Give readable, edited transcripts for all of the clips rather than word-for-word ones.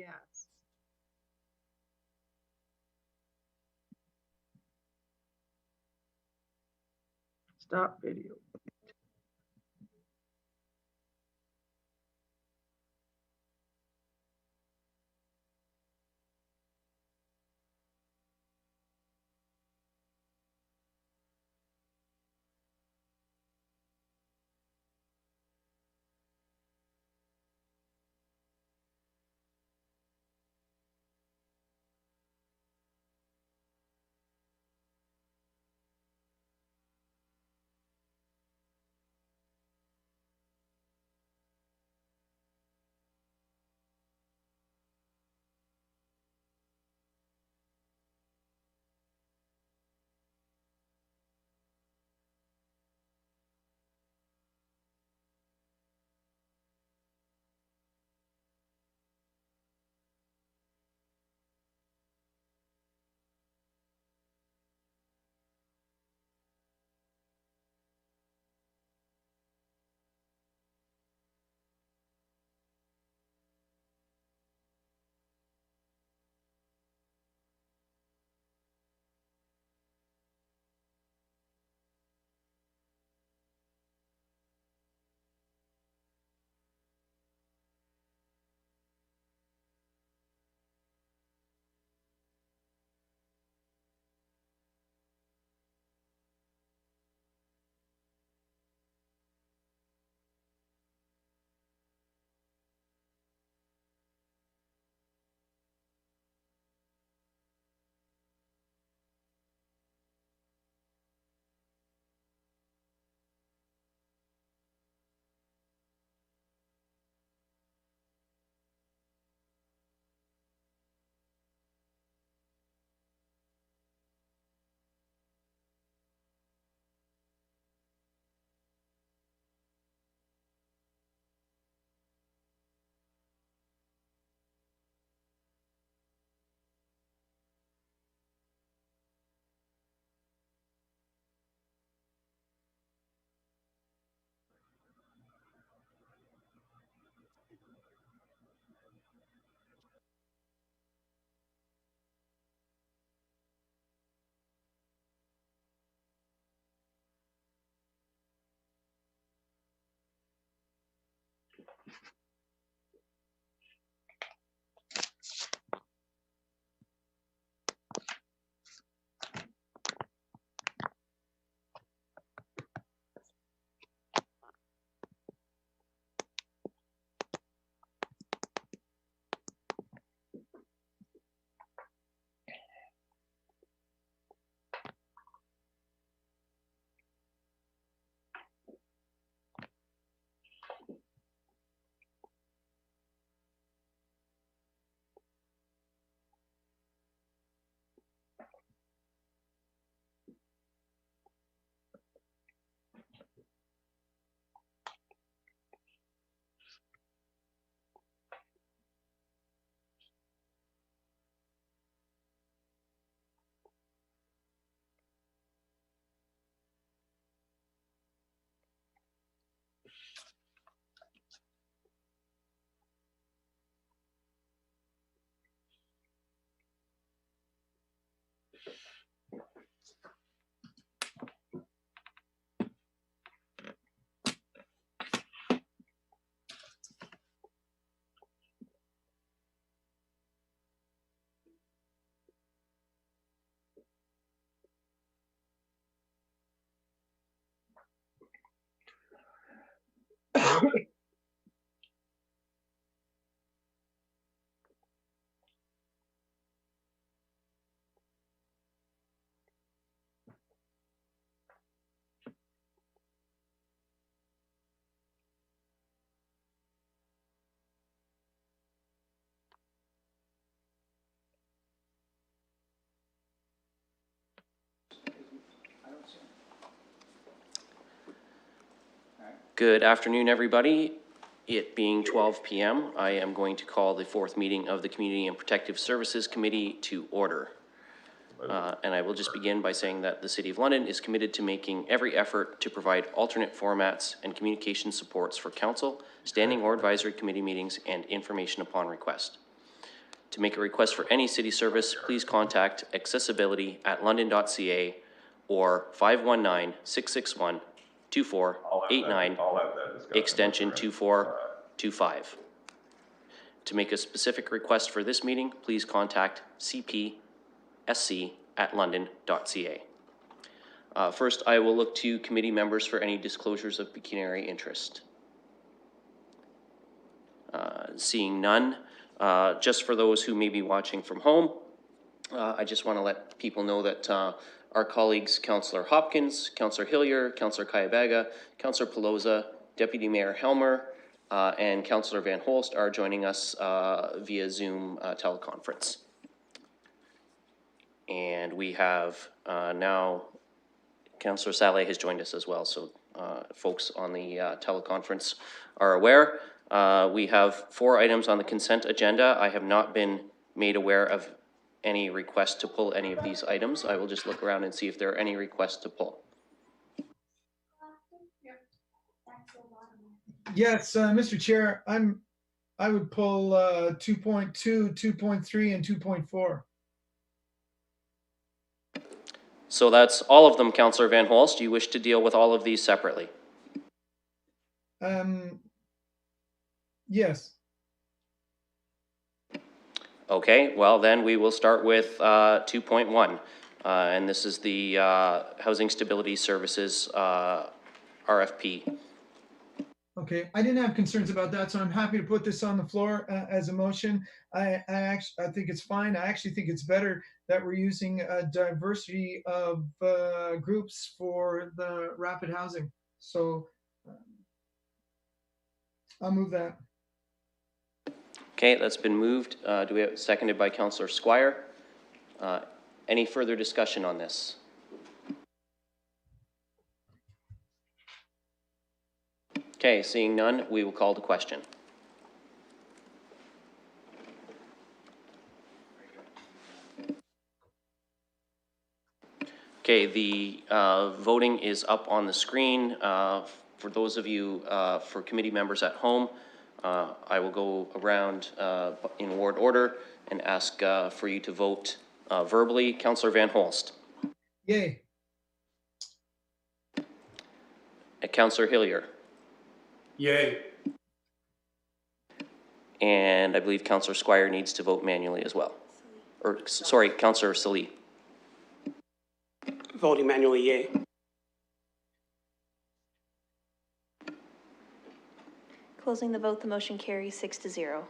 gas. Stop video. Good afternoon, everybody. It being 12 p.m., I am going to call the fourth meeting of the Community and Protective Services Committee to order. And I will just begin by saying that the City of London is committed to making every effort to provide alternate formats and communication supports for council, standing or advisory committee meetings, and information upon request. To make a request for any city service, please contact accessibility@london.ca or 519-661-2489, extension 2425. To make a specific request for this meeting, please contact cpsc@london.ca. First, I will look to committee members for any disclosures of pecuniary interest. Seeing none, just for those who may be watching from home, I just want to let people know that our colleagues, Councillor Hopkins, Councillor Hillier, Councillor Kayabaga, Councillor Pelosa, Deputy Mayor Helmer, and Councillor Van Holst are joining us via Zoom teleconference. And we have now, Councillor Saleh has joined us as well, so folks on the teleconference are aware. We have 4 items on the consent agenda. I have not been made aware of any requests to pull any of these items. I will just look around and see if there are any requests to pull. Yes, Mr. Chair, I would pull 2.2, 2.3, and 2.4. So that's all of them, Councillor Van Holst. Do you wish to deal with all of these separately? Yes. Okay, well then we will start with 2.1. And this is the Housing Stability Services RFP. Okay, I didn't have concerns about that, so I'm happy to put this on the floor as a motion. I think it's fine. I actually think it's better that we're using a diversity of groups for the rapid housing. So I'll move that. Okay, that's been moved. Do we have seconded by Councillor Squire? Any further discussion on this? Okay, seeing none, we will call the question. Okay, the voting is up on the screen. For those of you, for committee members at home, I will go around in ward order and ask for you to vote verbally. Councillor Van Holst. Yay. Councillor Hillier. Yay. And I believe Councillor Squire needs to vote manually as well. Or, sorry, Councillor Salih. Voting manually, yay. Closing the vote, the motion carries 6-0.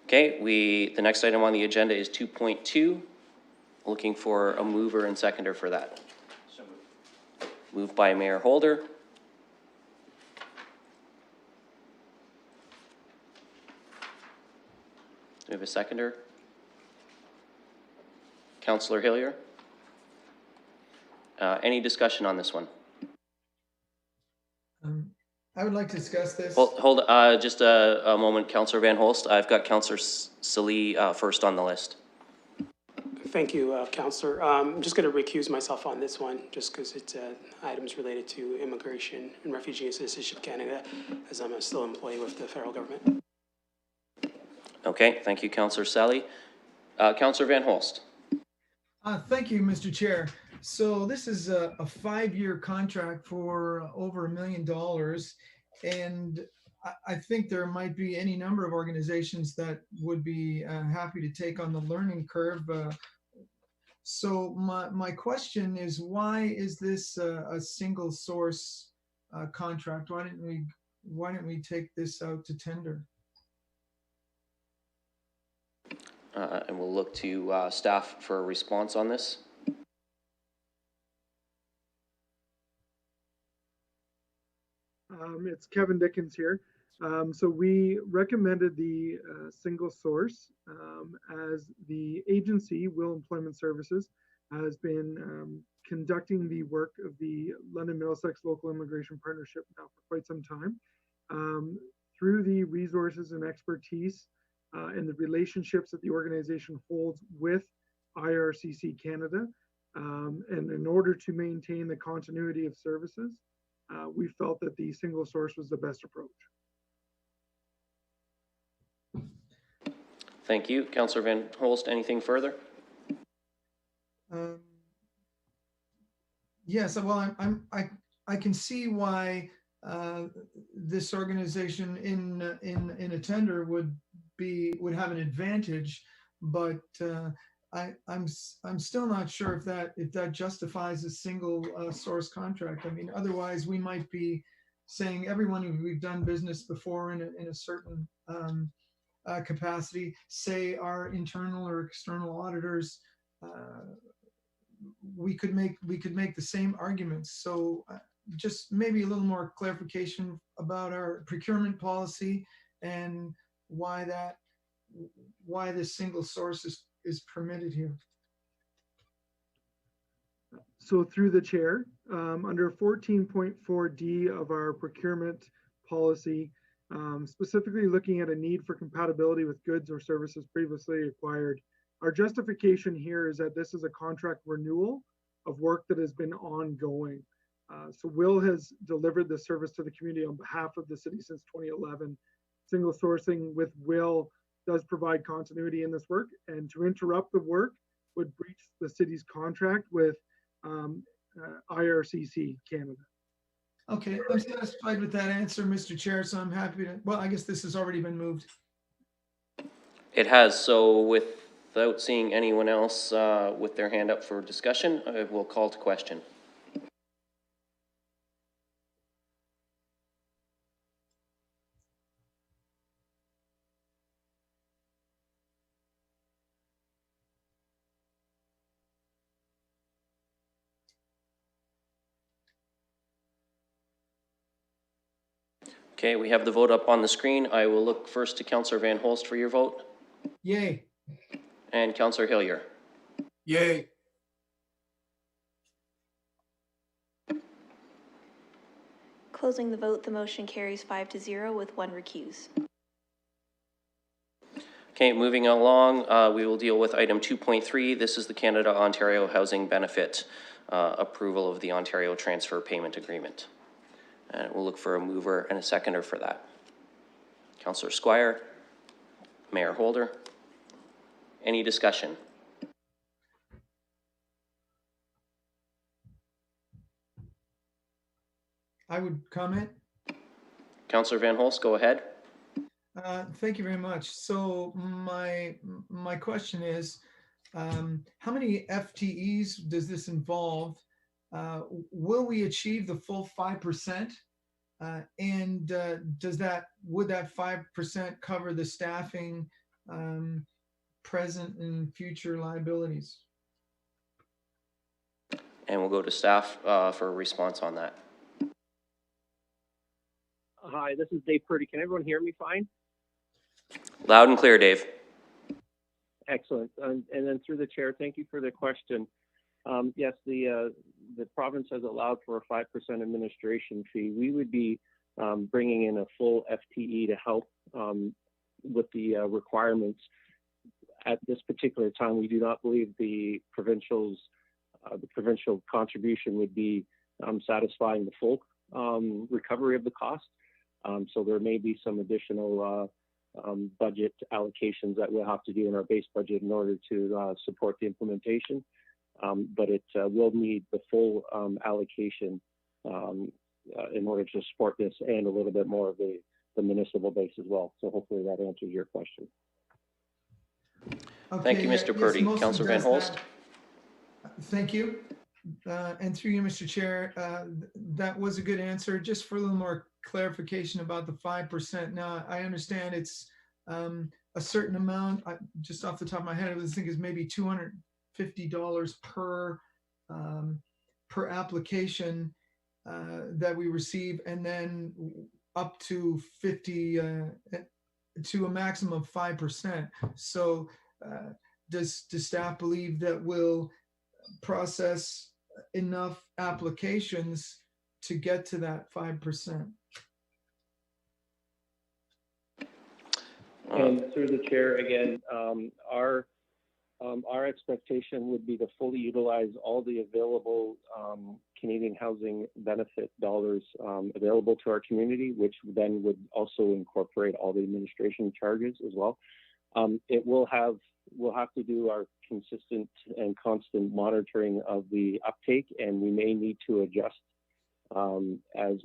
Okay, the next item on the agenda is 2.2. Looking for a mover and seconder for that. So moved. Moved by Mayor Holder. Do we have a seconder? Councillor Hillier? Any discussion on this one? I would like to discuss this. Hold just a moment, Councillor Van Holst. I've got Councillor Salih first on the list. Thank you, Councillor. I'm just going to recuse myself on this one, just because it's items related to Immigration and Refugee and Citizenship Canada, as I'm still an employee with the federal government. Okay, thank you, Councillor Salih. Councillor Van Holst. Thank you, Mr. Chair. So this is a 5-year contract for over $1 million. And I think there might be any number of organizations that would be happy to take on the learning curve. So my question is, why is this a single source contract? Why didn't we take this out to tender? And we'll look to staff for a response on this. It's Kevin Dickens here. So we recommended the single source as the agency, Will Employment Services, has been conducting the work of the London Middlesex Local Immigration Partnership now for quite some time. Through the resources and expertise and the relationships that the organization holds with IRCC Canada, and in order to maintain the continuity of services, we felt that the single source was the best approach. Thank you. Councillor Van Holst, anything further? Yes, well, I can see why this organization in a tender would have an advantage, but I'm still not sure if that justifies a single source contract. I mean, otherwise we might be saying everyone who we've done business before in a certain capacity, say our internal or external auditors. We could make the same arguments. So just maybe a little more clarification about our procurement policy and why this single source is permitted here. So through the chair, under 14.4D of our procurement policy, specifically looking at a need for compatibility with goods or services previously acquired, our justification here is that this is a contract renewal of work that has been ongoing. So Will has delivered the service to the community on behalf of the city since 2011. Single sourcing with Will does provide continuity in this work, and to interrupt the work would breach the city's contract with IRCC Canada. Okay, I'm satisfied with that answer, Mr. Chair, so I'm happy to, well, I guess this has already been moved. It has. So without seeing anyone else with their hand up for discussion, I will call to question. Okay, we have the vote up on the screen. I will look first to Councillor Van Holst for your vote. Yay. And Councillor Hillier. Yay. Closing the vote, the motion carries 5-0 with 1 recuse. Okay, moving along, we will deal with item 2.3. This is the Canada-Ontario Housing Benefit approval of the Ontario Transfer Payment Agreement. And we'll look for a mover and a seconder for that. Councillor Squire, Mayor Holder, any discussion? I would comment. Councillor Van Holst, go ahead. Thank you very much. So my question is, how many FTEs does this involve? Will we achieve the full 5%? And would that 5% cover the staffing, present and future liabilities? And we'll go to staff for a response on that. Hi, this is Dave Purdy. Can everyone hear me fine? Loud and clear, Dave. Excellent. And then through the chair, thank you for the question. Yes, the province has allowed for a 5% administration fee. We would be bringing in a full FTE to help with the requirements. At this particular time, we do not believe the provincial contribution would be satisfying the full recovery of the cost. So there may be some additional budget allocations that we'll have to do in our base budget in order to support the implementation. But it will need the full allocation in order to support this and a little bit more of the municipal base as well. So hopefully that answers your question. Okay, Thank you, Mr. Purdy. yes, Councillor Van Holst. Thank you. And through you, Mr. Chair, that was a good answer. Just for a little more clarification about the 5%. Now, I understand it's a certain amount. Just off the top of my head, I was thinking it's maybe $250 per application that we receive, and then up to 50 to a maximum of 5%. So does staff believe that we'll process enough applications to get to that 5%? And through the chair again, our expectation would be to fully utilize all the available Canadian housing benefit dollars available to our community, which then would also incorporate all the administration charges as well. We'll have to do our consistent and constant monitoring of the uptake, and we may need to adjust as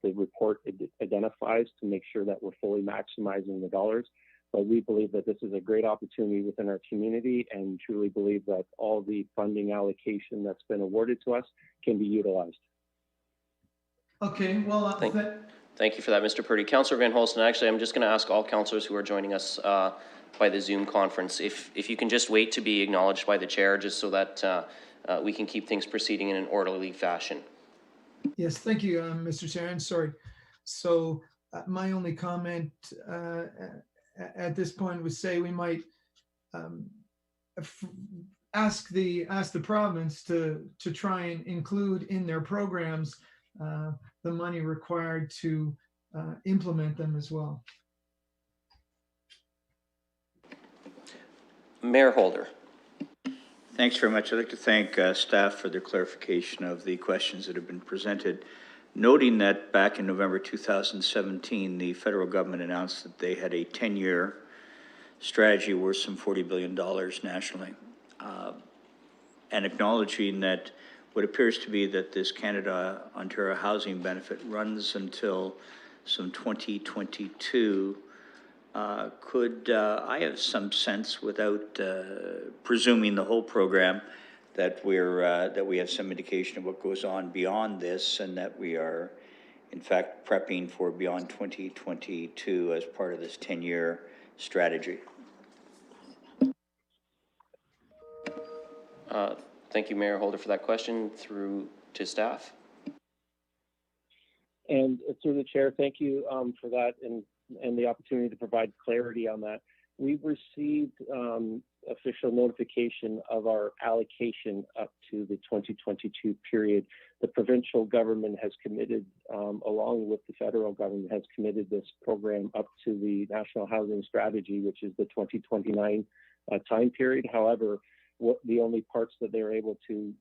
the report identifies to make sure that we're fully maximizing the dollars. But we believe that this is a great opportunity within our community, and truly believe that all the funding allocation that's been awarded to us can be utilized. Okay, well, Thank you for that, Mr. Purdy. Councillor Van Holsten, actually, I'm just going to ask all councillors who are joining us by the Zoom conference, if you can just wait to be acknowledged by the chair, just so that we can keep things proceeding in an orderly fashion. yes, thank you, Mr. Chair. I'm sorry. So my only comment at this point would say we might ask the province to try and include in their programs the money required to implement them as well. Mayor Holder. Thanks very much. I'd like to thank staff for their clarification of the questions that have been presented. Noting that back in November 2017, the federal government announced that they had a 10-year strategy worth some $40 billion nationally. And acknowledging that what appears to be that this Canada-Ontario housing benefit runs until some 2022, could I have some sense, without presuming the whole program, that we have some indication of what goes on beyond this, and that we are in fact prepping for beyond 2022 as part of this 10-year strategy? Thank you, Mayor Holder, for that question. Through to staff. And through the chair, thank you for that and the opportunity to provide clarity on that. We've received official notification of our allocation up to the 2022 period. The provincial government has committed, along with the federal government, has committed this program up to the National Housing Strategy, which is the 2029 time period. However, the only parts that they're able to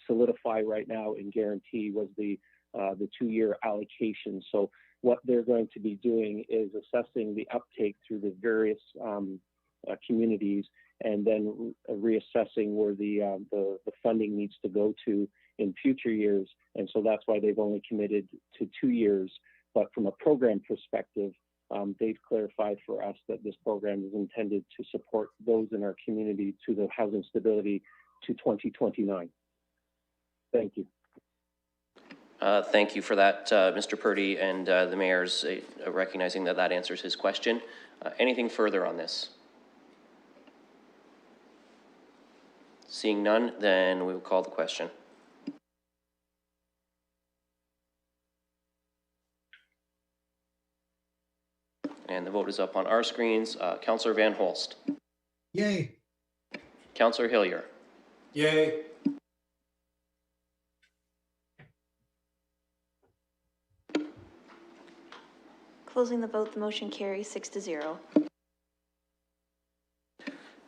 solidify right now and guarantee was the 2-year allocation. So what they're going to be doing is assessing the uptake through the various communities, and then reassessing where the funding needs to go to in future years. And so that's why they've only committed to 2 years. But from a program perspective, they've clarified for us that this program is intended to support those in our community to the housing stability to 2029. Thank you. Thank you for that, Mr. Purdy, and the mayor's recognizing that answers his question. Anything further on this? Seeing none, then we will call the question. And the vote is up on our screens. Councillor Van Holst. Yay. Councillor Hillier. Yay. Closing the vote, the motion carries 6-0.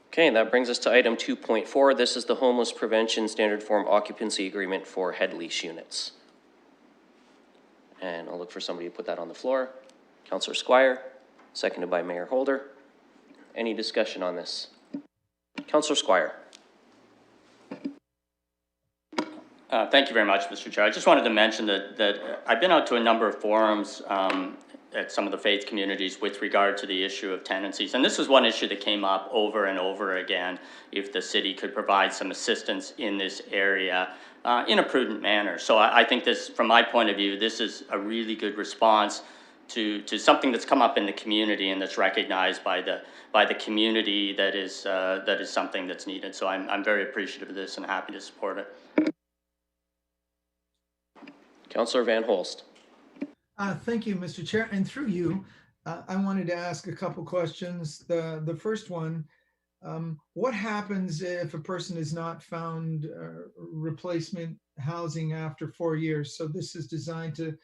Okay, and that brings us to item 2.4. This is the Homeless Prevention Standard Form Occupancy Agreement for head lease units. And I'll look for somebody to put that on the floor. Councillor Squire, seconded by Mayor Holder. Any discussion on this? Councillor Squire. Thank you very much, Mr. Chair. I just wanted to mention that I've been out to a number of forums at some of the faith communities with regard to the issue of tenancies. And this was one issue that came up over and over again, if the city could provide some assistance in this area in a prudent manner. So I think this, from my point of view, this is a really good response to something that's come up in the community and that's recognized by the community that is something that's needed. So I'm very appreciative of this and happy to support it. Councillor Van Holst. Thank you, Mr. Chair. And through you, I wanted to ask a couple questions. The first one, what happens if a person is not found replacement housing after 4 years? So this is designed to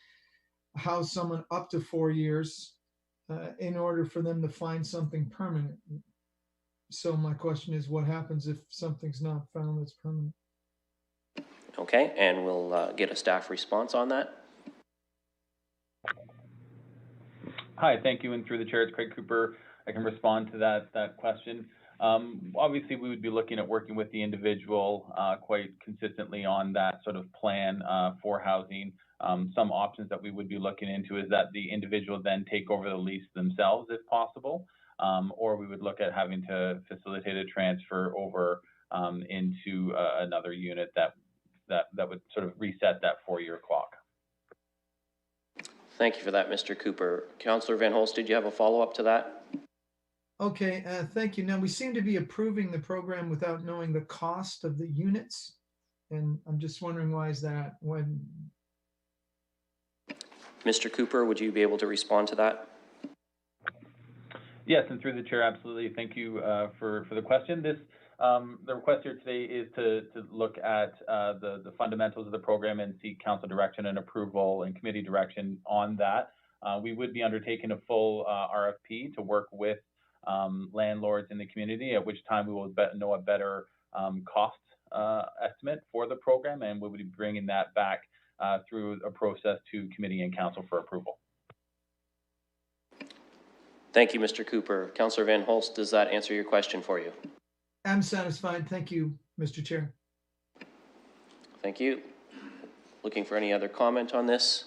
house someone up to 4 years in order for them to find something permanent. So my question is, what happens if something's not found that's permanent? Okay, and we'll get a staff response on that. Hi, thank you. And through the chair, it's Craig Cooper. I can respond to that question. Obviously, we would be looking at working with the individual quite consistently on that sort of plan for housing. Some options that we would be looking into is that the individual then take over the lease themselves if possible, or we would look at having to facilitate a transfer over into another unit that would sort of reset that 4-year clock. Thank you for that, Mr. Cooper. Councillor Van Holst, did you have a follow-up to that? Okay, thank you. Now, we seem to be approving the program without knowing the cost of the units. And I'm just wondering, why is that? Mr. Cooper, would you be able to respond to that? Yes, and through the chair, absolutely. Thank you for the question. The request here today is to look at the fundamentals of the program and seek council direction and approval and committee direction on that. We would be undertaking a full RFP to work with landlords in the community, at which time we will know a better cost estimate for the program, and we would be bringing that back through a process to committee and council for approval. Thank you, Mr. Cooper. Councillor Van Holst, does that answer your question for you? I'm satisfied. Thank you, Mr. Chair. Thank you. Looking for any other comment on this?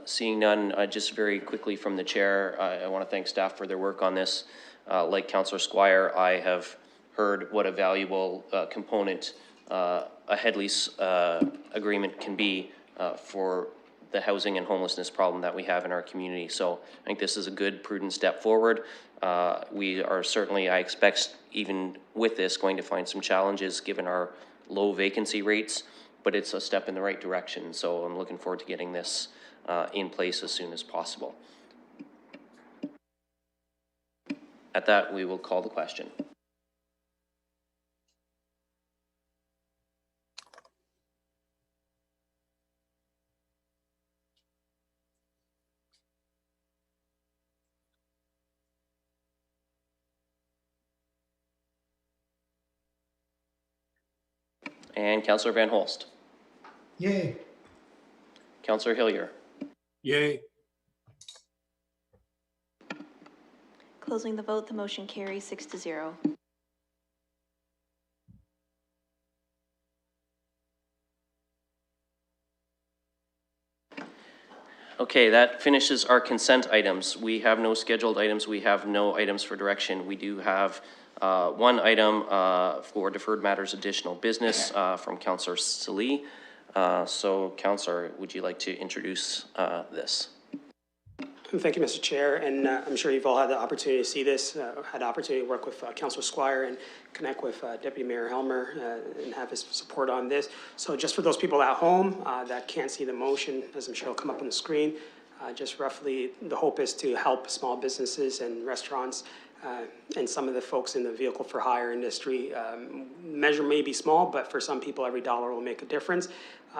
Seeing none, just very quickly from the chair, I want to thank staff for their work on this. Like Councillor Squire, I have heard what a valuable component a head lease agreement can be for the housing and homelessness problem that we have in our community. So I think this is a good, prudent step forward. We are certainly, I expect, even with this, going to find some challenges given our low vacancy rates, but it's a step in the right direction. So I'm looking forward to getting this in place as soon as possible. At that, we will call the question. And Councillor Van Holst. Yay. Councillor Hillier. Yay. Closing the vote, the motion carries 6-0. Okay, that finishes our consent items. We have no scheduled items. We have no items for direction. We do have one item for deferred matters additional business from Councillor Salee. So, Councillor, would you like to introduce this? Thank you, Mr. Chair, and I'm sure you've all had the opportunity to see this, had the opportunity to work with Councillor Squire and connect with Deputy Mayor Helmer and have his support on this. So just for those people at home that can't see the motion, as I'm sure will come up on the screen, just roughly the hope is to help small businesses and restaurants and some of the folks in the vehicle for hire industry. Measure may be small, but for some people, every dollar will make a difference.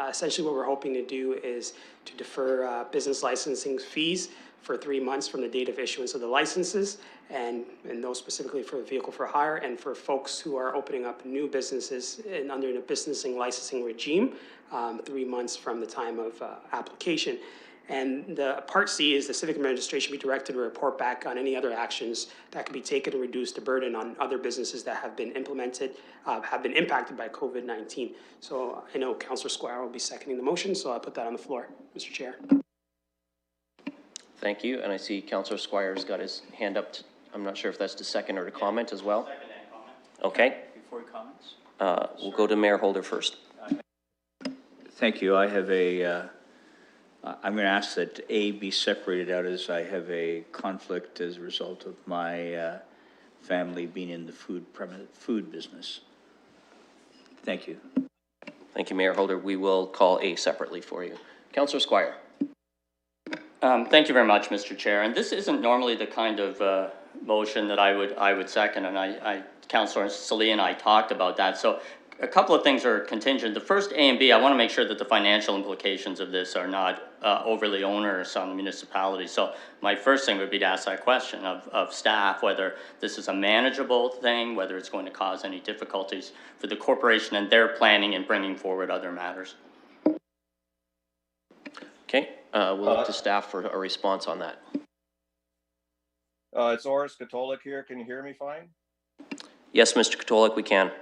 Essentially, what we're hoping to do is to defer business licensing fees for 3 months from the date of issuance of the licenses, and those specifically for the vehicle for hire, and for folks who are opening up new businesses and under the businessing licensing regime, 3 months from the time of application. And the Part C is the civic administration be directed to report back on any other actions that can be taken to reduce the burden on other businesses that have been impacted by COVID-19. So I know Councillor Squire will be seconding the motion, so I'll put that on the floor, Mr. Chair. Thank you, and I see Councillor Squire's got his hand up. I'm not sure if that's to second or to comment as well. Second and comment. Okay. Before he comments? We'll go to Mayor Holder first. Thank you. I have I'm going to ask that A be separated out, as I have a conflict as a result of my family being in the food business. Thank you. Thank you, Mayor Holder. We will call A separately for you. Councillor Squire. Thank you very much, Mr. Chair. And this isn't normally the kind of motion that I would second, and Councillor Salee and I talked about that. So a couple of things are contingent. The first, A and B, I want to make sure that the financial implications of this are not overly onerous on the municipality. So my first thing would be to ask that question of staff, whether this is a manageable thing, whether it's going to cause any difficulties for the corporation and their planning and bringing forward other matters. Okay, We'll look to staff for a response on that. It's Oris Katolik here. Can you hear me fine? Yes, Mr. Katolik, we can.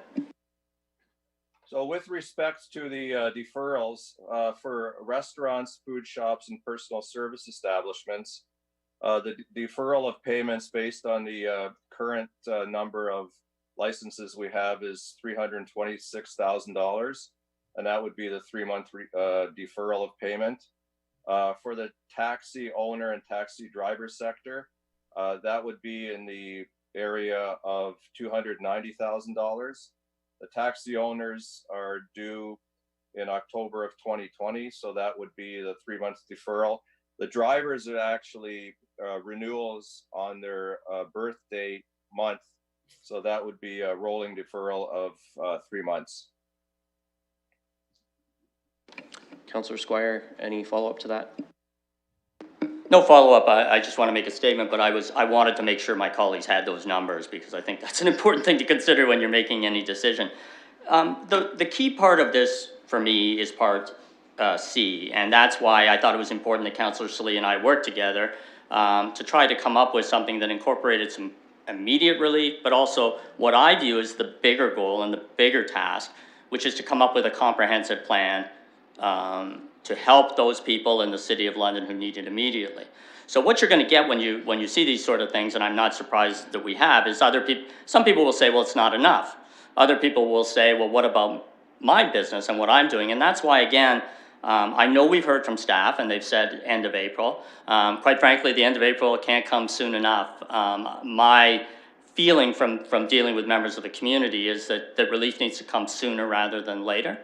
So with respect to the deferrals for restaurants, food shops, and personal service establishments, the deferral of payments based on the current number of licenses we have is $326,000, and that would be the 3-month deferral of payment. For the taxi owner and taxi driver sector, that would be in the area of $290,000. The taxi owners are due in October of 2020, so that would be the 3-month deferral. The drivers are actually renewals on their birthday month, so that would be a rolling deferral of 3 months. Councillor Squire, any follow-up to that? No follow-up. I just want to make a statement, but I wanted to make sure my colleagues had those numbers because I think that's an important thing to consider when you're making any decision. The key part of this for me is part C, and that's why I thought it was important that Councillor Salee and I worked together to try to come up with something that incorporated some immediate relief, but also what I view as the bigger goal and the bigger task, which is to come up with a comprehensive plan to help those people in the City of London who need it immediately. So what you're going to get when you see these sort of things, and I'm not surprised that we have, is some people will say, well, it's not enough. Other people will say, well, what about my business and what I'm doing? And that's why, again, I know we've heard from staff and they've said end of April. Quite frankly, the end of April can't come soon enough. My feeling from dealing with members of the community is that relief needs to come sooner rather than later.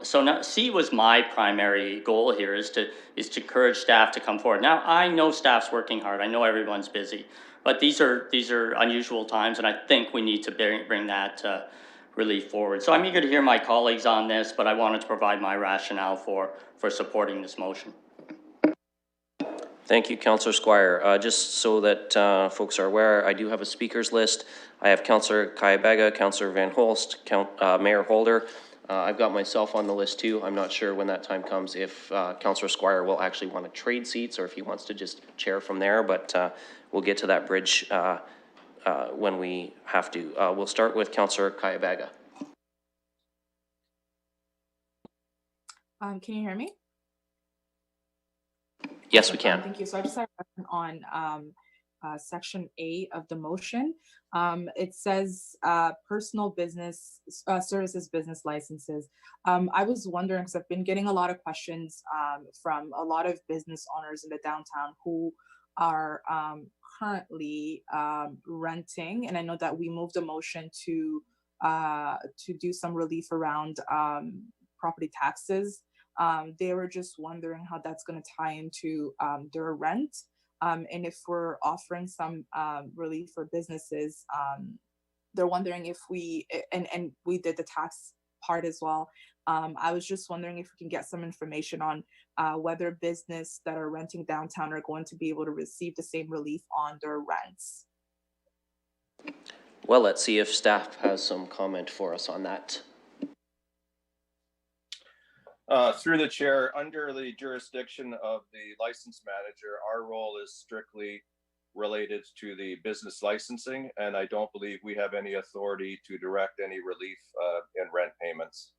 So now C was my primary goal here is to encourage staff to come forward. Now I know staff's working hard. I know everyone's busy, but these are unusual times, and I think we need to bring that relief forward. So I'm eager to hear my colleagues on this, but I wanted to provide my rationale for supporting this motion. Thank you, Councillor Squire. Just so that folks are aware, I do have a speakers list. I have Councillor Kayabega, Councillor Van Holst, Mayor Holder. I've got myself on the list too. I'm not sure when that time comes if Councillor Squire will actually want to trade seats or if he wants to just chair from there, but we'll get to that bridge when we have to. We'll start with Councillor Kayabega. Can you hear me? Yes, we can. Thank you. So I just have a question on section A of the motion. It says personal business services business licenses. I was wondering, because I've been getting a lot of questions from a lot of business owners in the downtown who are currently renting, and I know that we moved a motion to do some relief around property taxes. They were just wondering how that's going to tie into their rent. And if we're offering some relief for businesses, they're wondering if we, and we did the tax part as well. I was just wondering if we can get some information on whether business that are renting downtown are going to be able to receive the same relief on their rents. Well, let's see if staff has some comment for us on that. Through the chair, under the jurisdiction of the license manager, our role is strictly related to the business licensing, and I don't believe we have any authority to direct any relief in rent payments.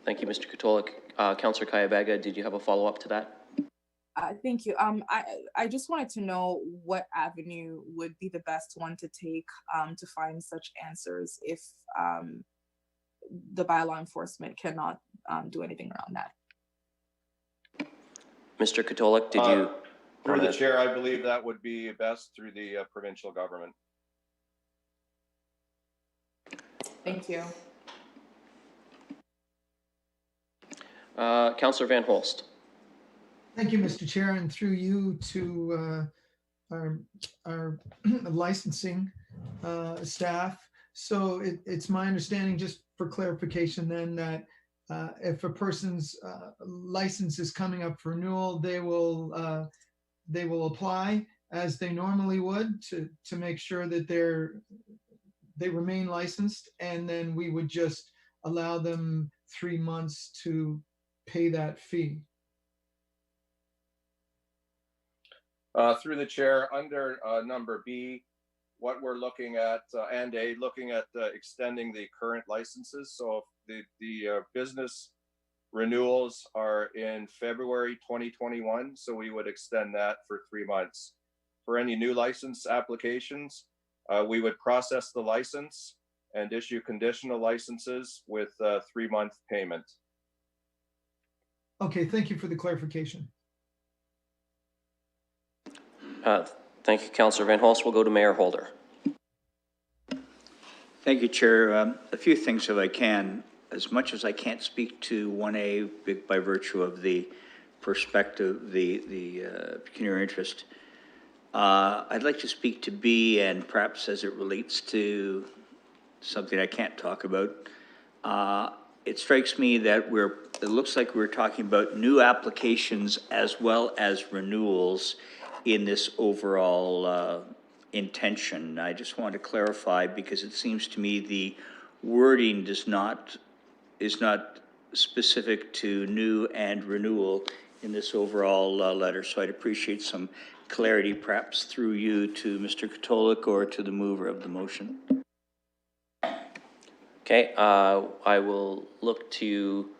Thank you, Mr. Katolik. Councillor Kayabega, did you have a follow-up to that? Thank you. I just wanted to know what avenue would be the best one to take to find such answers if the bylaw enforcement cannot do anything around that. Mr. Katolik, did you? Through the chair, I believe that would be best through the provincial government. Thank you. Councillor Van Holst. Thank you, Mr. Chair, and through you to our licensing staff. So it's my understanding, just for clarification then, that if a person's license is coming up for renewal, they will apply as they normally would to make sure that they remain licensed, and then we would just allow them 3 months to pay that fee? Through the chair, under number B, what we're looking at, and A, looking at extending the current licenses. So if the business renewals are in February 2021, so we would extend that for 3 months. For any new license applications, we would process the license and issue conditional licenses with 3-month payment. Okay, thank you for the clarification. Thank you, Councillor Van Holst. We'll go to Mayor Holder. Thank you, Chair. A few things if I can. As much as I can't speak to 1A by virtue of the perspective, the pecuniary interest, I'd like to speak to B, and perhaps as it relates to something I can't talk about. It strikes me that it looks like we're talking about new applications as well as renewals in this overall intention. I just want to clarify, because it seems to me the wording is not specific to new and renewal in this overall letter. So I'd appreciate some clarity, perhaps through you to Mr. Katolik or to the mover of the motion. Okay, I will look to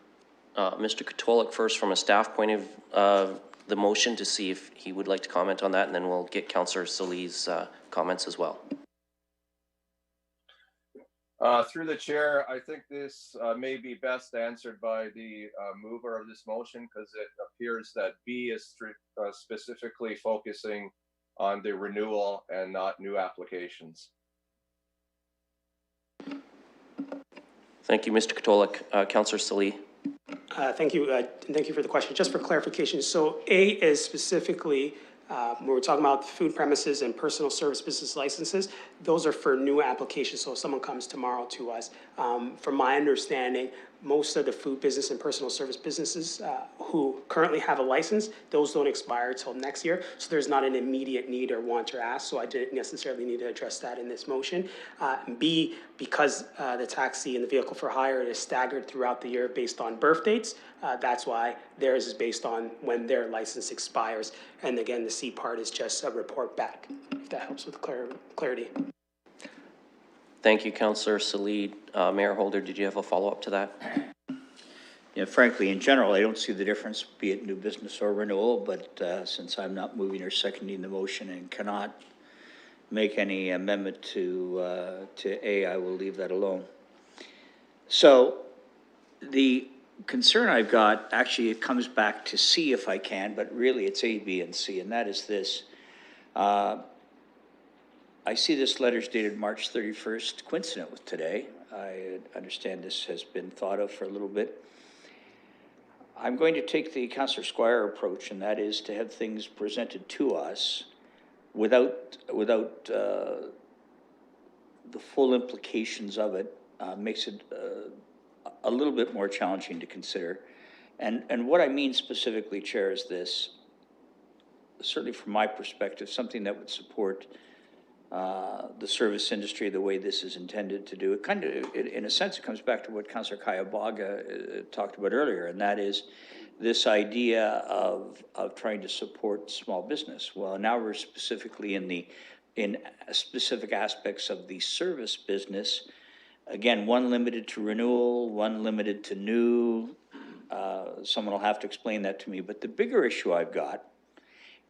Mr. Katolik first from a staff point of the motion to see if he would like to comment on that, and then we'll get Councillor Salih's comments as well. Through the chair, I think this may be best answered by the mover of this motion, because it appears that B is specifically focusing on the renewal and not new applications. Thank you, Mr. Katolik. Councillor Salih. Thank you. Thank you for the question. Just for clarification, so A is specifically when we're talking about food premises and personal service business licenses, those are for new applications. So if someone comes tomorrow to us, from my understanding, most of the food business and personal service businesses who currently have a license, those don't expire till next year. So there's not an immediate need or want or ask. So I didn't necessarily need to address that in this motion. B, because the taxi and the vehicle for hire is staggered throughout the year based on birth dates, that's why theirs is based on when their license expires. And again, the C part is just a report back, if that helps with clarity. Thank you, Councillor Salih. Mayor Holder, did you have a follow-up to that? Yeah, frankly, in general, I don't see the difference, be it new business or renewal, but since I'm not moving or seconding the motion and cannot make any amendment to A, I will leave that alone. So the concern I've got, actually, it comes back to C if I can, but really it's A, B, and C, and that is this. I see this letter's dated March 31st, coincident with today. I understand this has been thought of for a little bit. I'm going to take the Councillor Squire approach, and that is to have things presented to us without the full implications of it. Makes it a little bit more challenging to consider. And what I mean specifically, Chair, is this, certainly from my perspective, something that would support the service industry the way this is intended to do. It kind of, in a sense, it comes back to what Councillor Kayabaga talked about earlier, and that is this idea of trying to support small business. Well, now we're specifically in specific aspects of the service business. Again, one limited to renewal, one limited to new. Someone will have to explain that to me. But the bigger issue I've got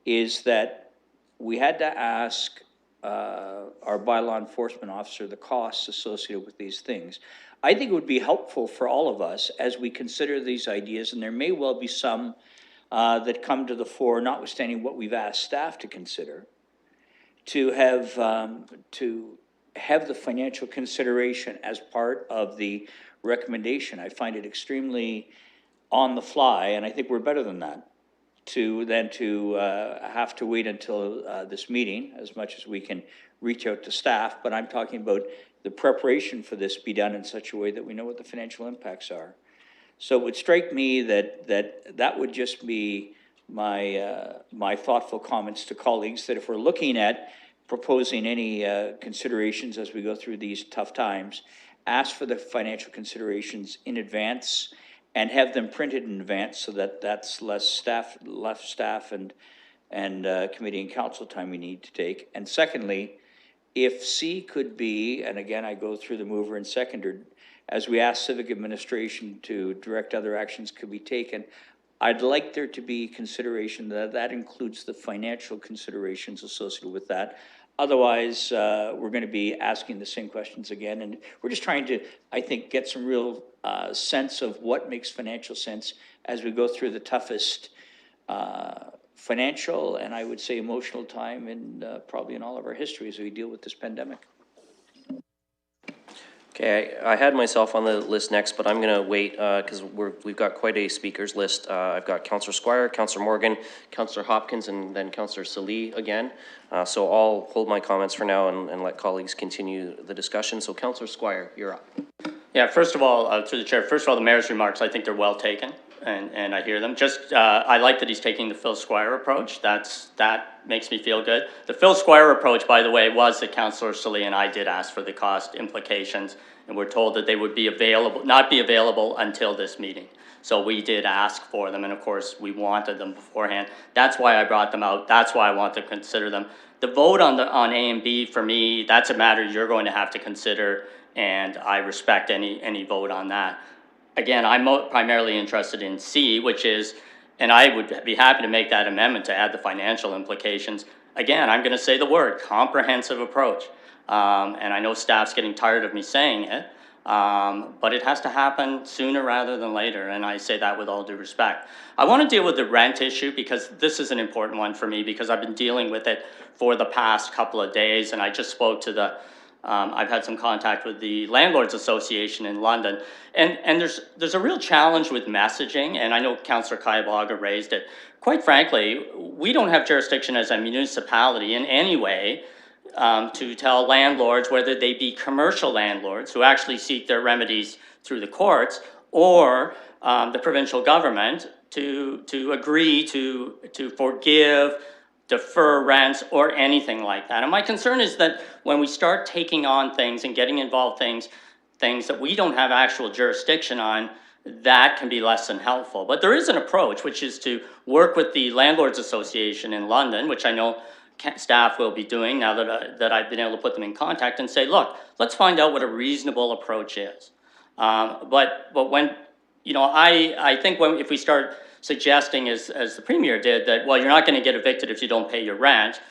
is that we had to ask our bylaw enforcement officer the costs associated with these things. I think it would be helpful for all of us as we consider these ideas, and there may well be some that come to the fore, notwithstanding what we've asked staff to consider, to have the financial consideration as part of the recommendation. I find it extremely on the fly, and I think we're better than that, to have to wait until this meeting, as much as we can reach out to staff. But I'm talking about the preparation for this be done in such a way that we know what the financial impacts are. So it would strike me that would just be my thoughtful comments to colleagues, that if we're looking at proposing any considerations as we go through these tough times, ask for the financial considerations in advance and have them printed in advance so that that's less staff and committee and council time we need to take. And secondly, if C could be, and again, I go through the mover and seconder, as we ask civic administration to direct other actions could be taken, I'd like there to be consideration that includes the financial considerations associated with that. Otherwise, we're going to be asking the same questions again. And we're just trying to, I think, get some real sense of what makes financial sense as we go through the toughest financial and I would say emotional time in probably in all of our history as we deal with this pandemic. Okay, I had myself on the list next, but I'm going to wait because we've got quite a speakers list. I've got Councillor Squire, Councillor Morgan, Councillor Hopkins, and then Councillor Salee again. So I'll hold my comments for now and let colleagues continue the discussion. So Councillor Squire, you're up. Yeah, first of all, through the chair, first of all, the mayor's remarks, I think they're well taken, and I hear them. Just, I like that he's taking the Phil Squire approach. That makes me feel good. The Phil Squire approach, by the way, was that Councillor Salee and I did ask for the cost implications, and we're told that they would be available, not be available until this meeting. So we did ask for them, and of course, we wanted them beforehand. That's why I brought them out. That's why I want to consider them. The vote on A and B, for me, that's a matter you're going to have to consider, and I respect any vote on that. Again, I'm primarily interested in C, which is, and I would be happy to make that amendment to add the financial implications. Again, I'm going to say the word comprehensive approach. And I know staff's getting tired of me saying it, but it has to happen sooner rather than later, and I say that with all due respect. I want to deal with the rent issue because this is an important one for me because I've been dealing with it for the past couple of days, and I just spoke to the I've had some contact with the Landlords Association in London, and there's a real challenge with messaging, and I know Councillor Kaibaga raised it. Quite frankly, we don't have jurisdiction as a municipality in any way to tell landlords, whether they be commercial landlords who actually seek their remedies through the courts, or the provincial government to agree to forgive, defer rents, or anything like that. And my concern is that when we start taking on things and getting involved things that we don't have actual jurisdiction on, that can be less than helpful. But there is an approach, which is to work with the Landlords Association in London, which I know staff will be doing now that I've been able to put them in contact and say, look, let's find out what a reasonable approach is. But when, you know, I think if we start suggesting, as the Premier did, that, well, you're not going to get evicted if you don't pay your rent.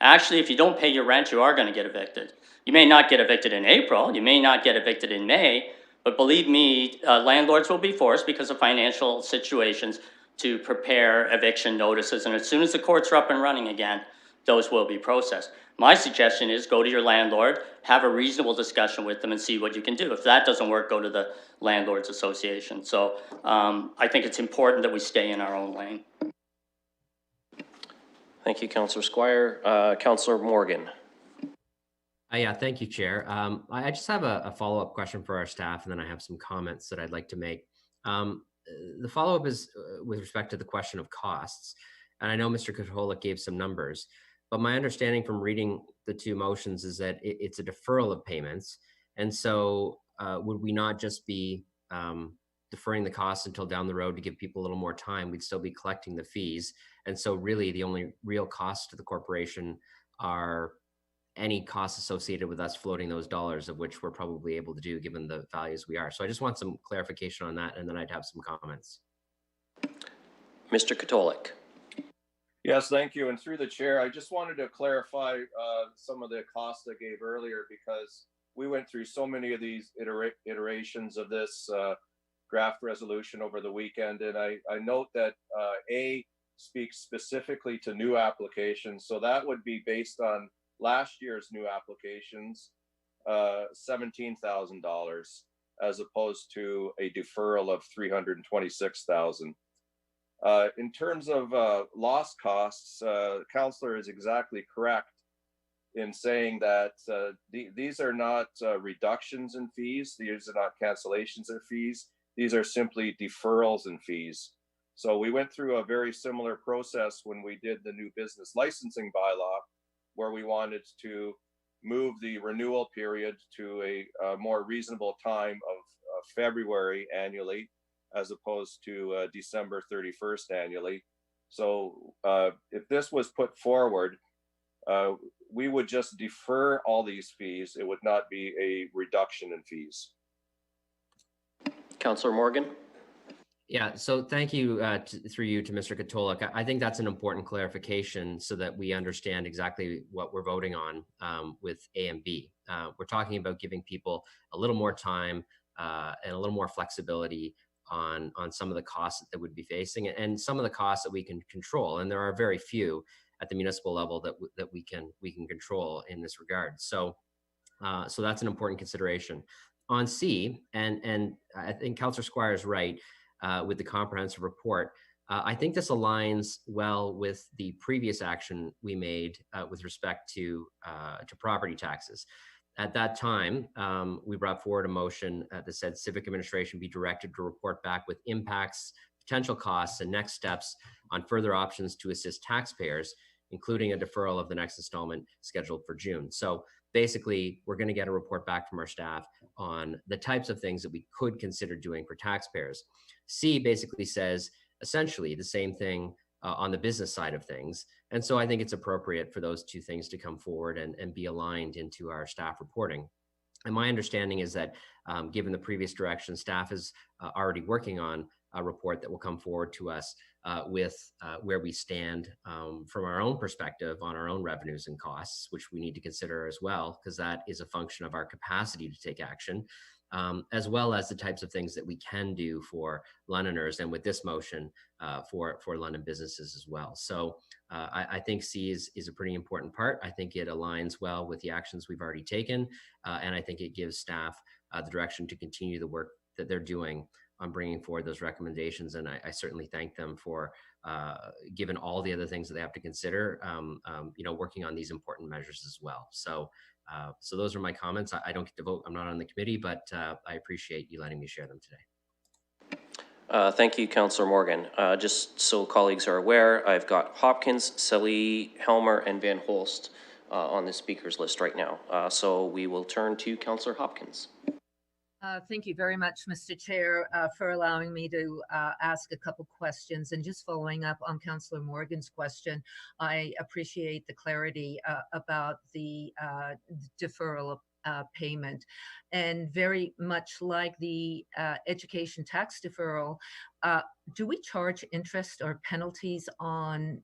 Actually, if you don't pay your rent, you are going to get evicted. You may not get evicted in April, you may not get evicted in May, but believe me, landlords will be forced because of financial situations to prepare eviction notices. And as soon as the courts are up and running again, those will be processed. My suggestion is go to your landlord, have a reasonable discussion with them and see what you can do. If that doesn't work, go to the Landlords Association. So I think it's important that we stay in our own lane. Thank you, Councillor Squire. Councillor Morgan. Yeah, thank you, Chair. I just have a follow-up question for our staff, and then I have some comments that I'd like to make. The follow-up is with respect to the question of costs. And I know Mr. Katolik gave some numbers, but my understanding from reading the two motions is that it's a deferral of payments. And so would we not just be deferring the costs until down the road to give people a little more time? We'd still be collecting the fees. And so really the only real costs to the corporation are any costs associated with us floating those dollars, of which we're probably able to do given the values we are. So I just want some clarification on that, and then I'd have some comments. Mr. Katolik. Yes, thank you. And through the chair, I just wanted to clarify some of the costs I gave earlier, because we went through so many of these iterations of this draft resolution over the weekend. And I note that A speaks specifically to new applications. So that would be based on last year's new applications, $17,000, as opposed to a deferral of $326,000. In terms of lost costs, Councillor is exactly correct in saying that these are not reductions in fees. These are not cancellations of fees. These are simply deferrals in fees. So we went through a very similar process when we did the new business licensing bylaw, where we wanted to move the renewal period to a more reasonable time of February annually, as opposed to December 31st annually. So if this was put forward, we would just defer all these fees. It would not be a reduction in fees. Councillor Morgan. Yeah, so thank you through you to Mr. Katolik. I think that's an important clarification so that we understand exactly what we're voting on with A and B. We're talking about giving people a little more time and a little more flexibility on some of the costs that they would be facing and some of the costs that we can control. And there are very few at the municipal level that we can control in this regard. So so that's an important consideration. On C, and I think Councillor Squire is right with the comprehensive report. I think this aligns well with the previous action we made with respect to property taxes. At that time, we brought forward a motion that said civic administration be directed to report back with impacts, potential costs, and next steps on further options to assist taxpayers, including a deferral of the next installment scheduled for June. So basically, we're going to get a report back from our staff on the types of things that we could consider doing for taxpayers. C basically says essentially the same thing on the business side of things. And so I think it's appropriate for those two things to come forward and be aligned into our staff reporting. And my understanding is that given the previous direction, staff is already working on a report that will come forward to us with where we stand from our own perspective on our own revenues and costs, which we need to consider as well, because that is a function of our capacity to take action, as well as the types of things that we can do for Londoners, and with this motion for London businesses as well. So I think C is a pretty important part. I think it aligns well with the actions we've already taken, and I think it gives staff the direction to continue the work that they're doing on bringing forward those recommendations. And I certainly thank them for, given all the other things that they have to consider, working on these important measures as well. So so those are my comments. I don't get to vote. I'm not on the committee, but I appreciate you letting me share them today. Thank you, Councillor Morgan. Just so colleagues are aware, I've got Hopkins, Selly, Helmer, and Van Holst on the speakers list right now. So we will turn to Councillor Hopkins. Thank you very much, Mr. Chair, for allowing me to ask a couple questions. And just following up on Councillor Morgan's question, I appreciate the clarity about the deferral of payment. And very much like the education tax deferral, do we charge interest or penalties on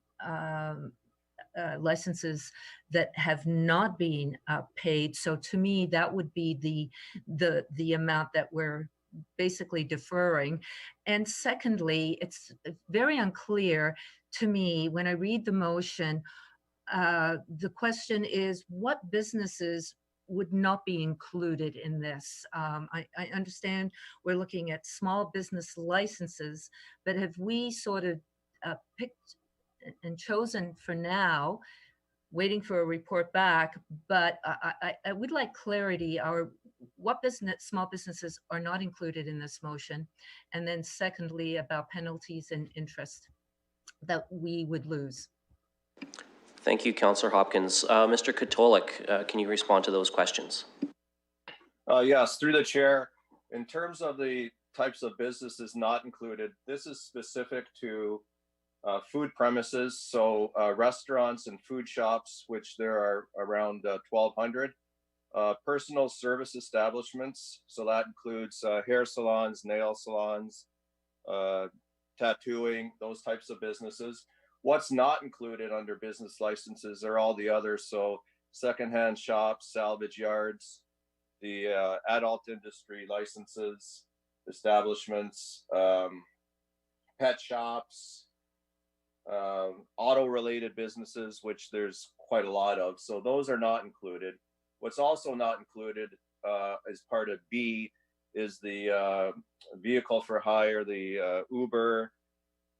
licenses that have not been paid? So to me, that would be the amount that we're basically deferring. And secondly, it's very unclear to me when I read the motion. The question is, what businesses would not be included in this? I understand we're looking at small business licenses, but have we sort of picked and chosen for now, waiting for a report back, but I would like clarity. What small businesses are not included in this motion? And then secondly, about penalties and interest that we would lose. Thank you, Councillor Hopkins. Mr. Katolik, can you respond to those questions? Yes, through the chair. In terms of the types of businesses not included, this is specific to food premises, so restaurants and food shops, which there are around 1,200. Personal service establishments, so that includes hair salons, nail salons, tattooing, those types of businesses. What's not included under business licenses are all the others, so secondhand shops, salvage yards, the adult industry licenses, establishments, pet shops, auto-related businesses, which there's quite a lot of. So those are not included. What's also not included as part of B is the vehicle for hire, the Uber,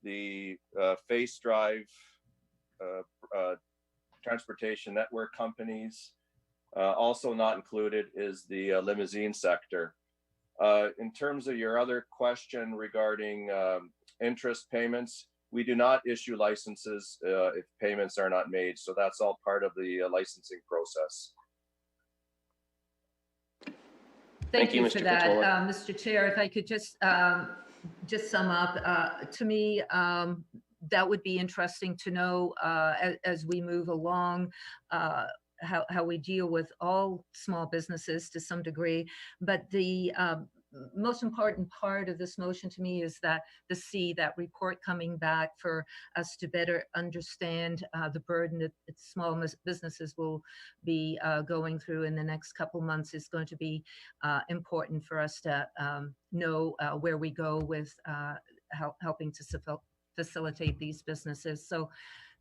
the Face Drive, transportation network companies. Also not included is the limousine sector. In terms of your other question regarding interest payments, we do not issue licenses if payments are not made. So that's all part of the licensing process. Thank you Mr. for that, Katolik. Mr. Chair. If I could just sum up, to me, that would be interesting to know as we move along, how we deal with all small businesses to some degree. But the most important part of this motion to me is that that report coming back for us to better understand the burden that small businesses will be going through in the next couple months is going to be important for us to know where we go with helping to facilitate these businesses. So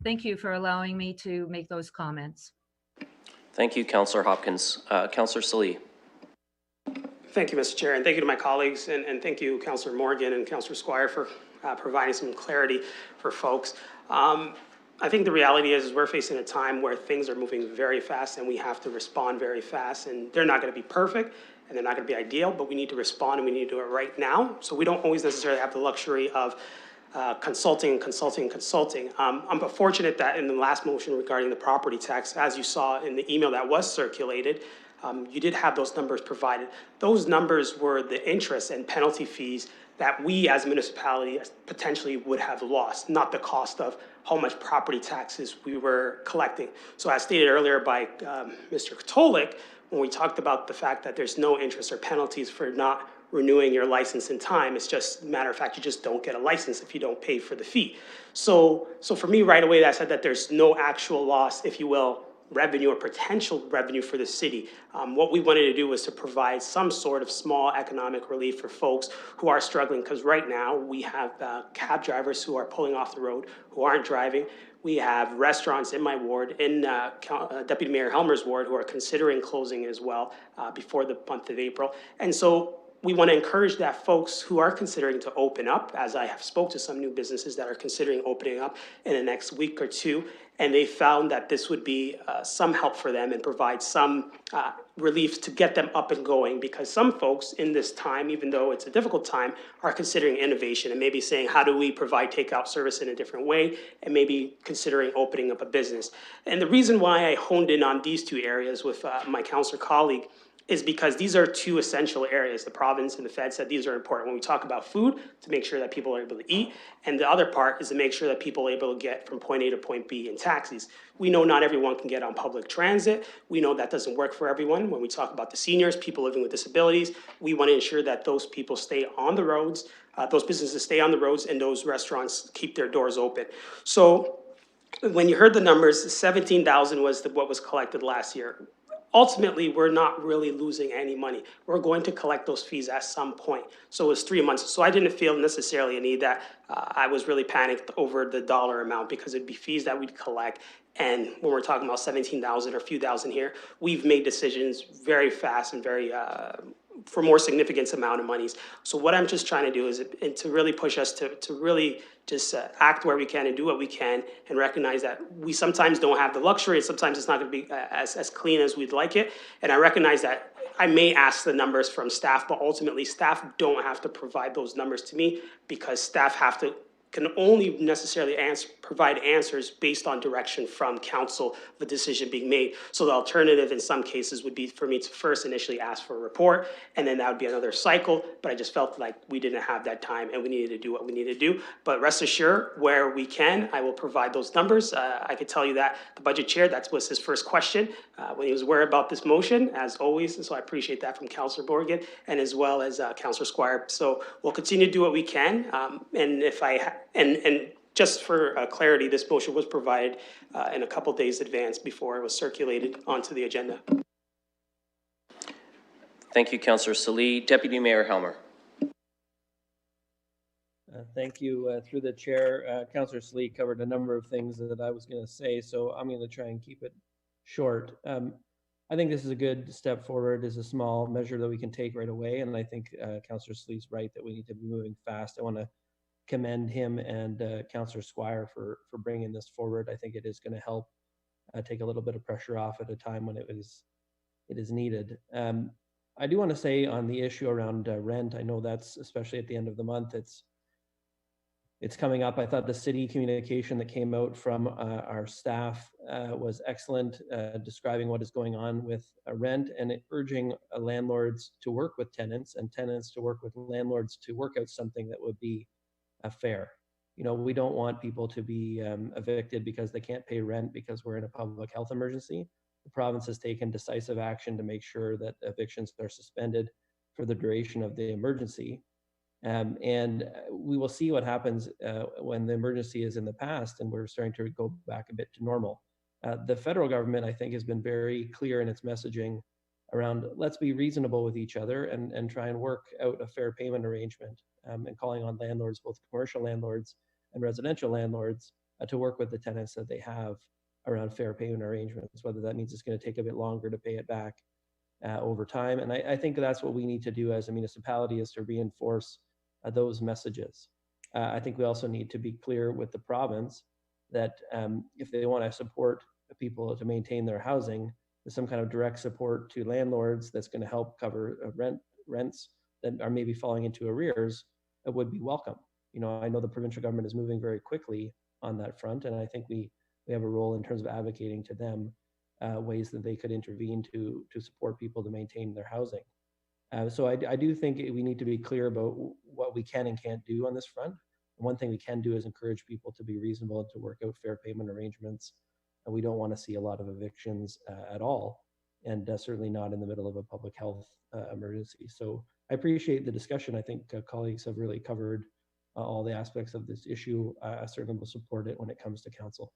thank you for allowing me to make those comments. Thank you, Councillor Hopkins. Councillor Salee. Thank you, Mr. Chair, and thank you to my colleagues, and thank you, Councillor Morgan and Councillor Squire, for providing some clarity for folks. I think the reality is we're facing a time where things are moving very fast and we have to respond very fast, and they're not going to be perfect and they're not going to be ideal, but we need to respond and we need to do it right now. So we don't always necessarily have the luxury of consulting. I'm fortunate that in the last motion regarding the property tax, as you saw in the email that was circulated, you did have those numbers provided. Those numbers were the interest and penalty fees that we as a municipality potentially would have lost, not the cost of how much property taxes we were collecting. So as stated earlier by Mr. Katolik, when we talked about the fact that there's no interest or penalties for not renewing your license in time, it's just a matter of fact, you just don't get a license if you don't pay for the fee. So for me right away, that said that there's no actual loss, if you will, revenue or potential revenue for the city. What we wanted to do was to provide some sort of small economic relief for folks who are struggling, because right now we have cab drivers who are pulling off the road, who aren't driving. We have restaurants in my ward, in Deputy Mayor Helmer's ward, who are considering closing as well before the month of April. And so we want to encourage that folks who are considering to open up, as I have spoke to some new businesses that are considering opening up in the next week or two, and they found that this would be some help for them and provide some relief to get them up and going, because some folks in this time, even though it's a difficult time, are considering innovation and maybe saying, how do we provide takeout service in a different way, and maybe considering opening up a business. And the reason why I honed in on these two areas with my councillor colleague is because these are two essential areas. The province and the Fed said these are important when we talk about food, to make sure that people are able to eat. And the other part is to make sure that people are able to get from point A to point B in taxis. We know not everyone can get on public transit. We know that doesn't work for everyone. When we talk about the seniors, people living with disabilities, we want to ensure that those people stay on the roads, those businesses stay on the roads, and those restaurants keep their doors open. So when you heard the numbers, 17,000 was what was collected last year. Ultimately, we're not really losing any money. We're going to collect those fees at some point. So it was 3 months. So I didn't feel necessarily a need that I was really panicked over the dollar amount, because it'd be fees that we'd collect. And when we're talking about 17,000 or a few thousand here, we've made decisions very fast and very for more significant amount of monies. So what I'm just trying to do is to really push us to really just act where we can and do what we can, and recognize that we sometimes don't have the luxury, and sometimes it's not going to be as clean as we'd like it. And I recognize that I may ask the numbers from staff, but ultimately staff don't have to provide those numbers to me, because staff can only necessarily provide answers based on direction from council, the decision being made. So the alternative in some cases would be for me to first initially ask for a report, and then that would be another cycle. But I just felt like we didn't have that time and we needed to do what we needed to do. But rest assured, where we can, I will provide those numbers. I could tell you that the budget chair, that was his first question when he was aware about this motion, as always. And so I appreciate that from Councillor Borgen, and as well as Councillor Squire. So we'll continue to do what we can. And if and just for clarity, this motion was provided in a couple days advance before it was circulated onto the agenda. Thank you, Councillor Salee. Deputy Mayor Helmer. Thank you. Through the chair, Councillor Salee covered a number of things that I was going to say, so I'm going to try and keep it short. I think this is a good step forward. It's a small measure that we can take right away, and I think Councillor Salee's right that we need to be moving fast. I want to commend him and Councillor Squire for bringing this forward. I think it is going to help take a little bit of pressure off at a time when it is needed. I do want to say on the issue around rent, I know that's, especially at the end of the month, it's it's coming up. I thought the city communication that came out from our staff was excellent, describing what is going on with rent and urging landlords to work with tenants and tenants to work with landlords to work out something that would be fair. We don't want people to be evicted because they can't pay rent because we're in a public health emergency. The province has taken decisive action to make sure that evictions are suspended for the duration of the emergency. And we will see what happens when the emergency is in the past and we're starting to go back a bit to normal. The federal government, I think, has been very clear in its messaging around let's be reasonable with each other and try and work out a fair payment arrangement, and calling on landlords, both commercial landlords and residential landlords, to work with the tenants that they have around fair payment arrangements, whether that means it's going to take a bit longer to pay it back over time. And I think that's what we need to do as a municipality, is to reinforce those messages. I think we also need to be clear with the province that if they want to support people to maintain their housing, there's some kind of direct support to landlords that's going to help cover rents that are maybe falling into arrears, that would be welcome. I know the provincial government is moving very quickly on that front, and I think we have a role in terms of advocating to them ways that they could intervene to support people to maintain their housing. So I do think we need to be clear about what we can and can't do on this front. And one thing we can do is encourage people to be reasonable and to work out fair payment arrangements. And we don't want to see a lot of evictions at all, and certainly not in the middle of a public health emergency. So I appreciate the discussion. I think colleagues have really covered all the aspects of this issue. I certainly will support it when it comes to council.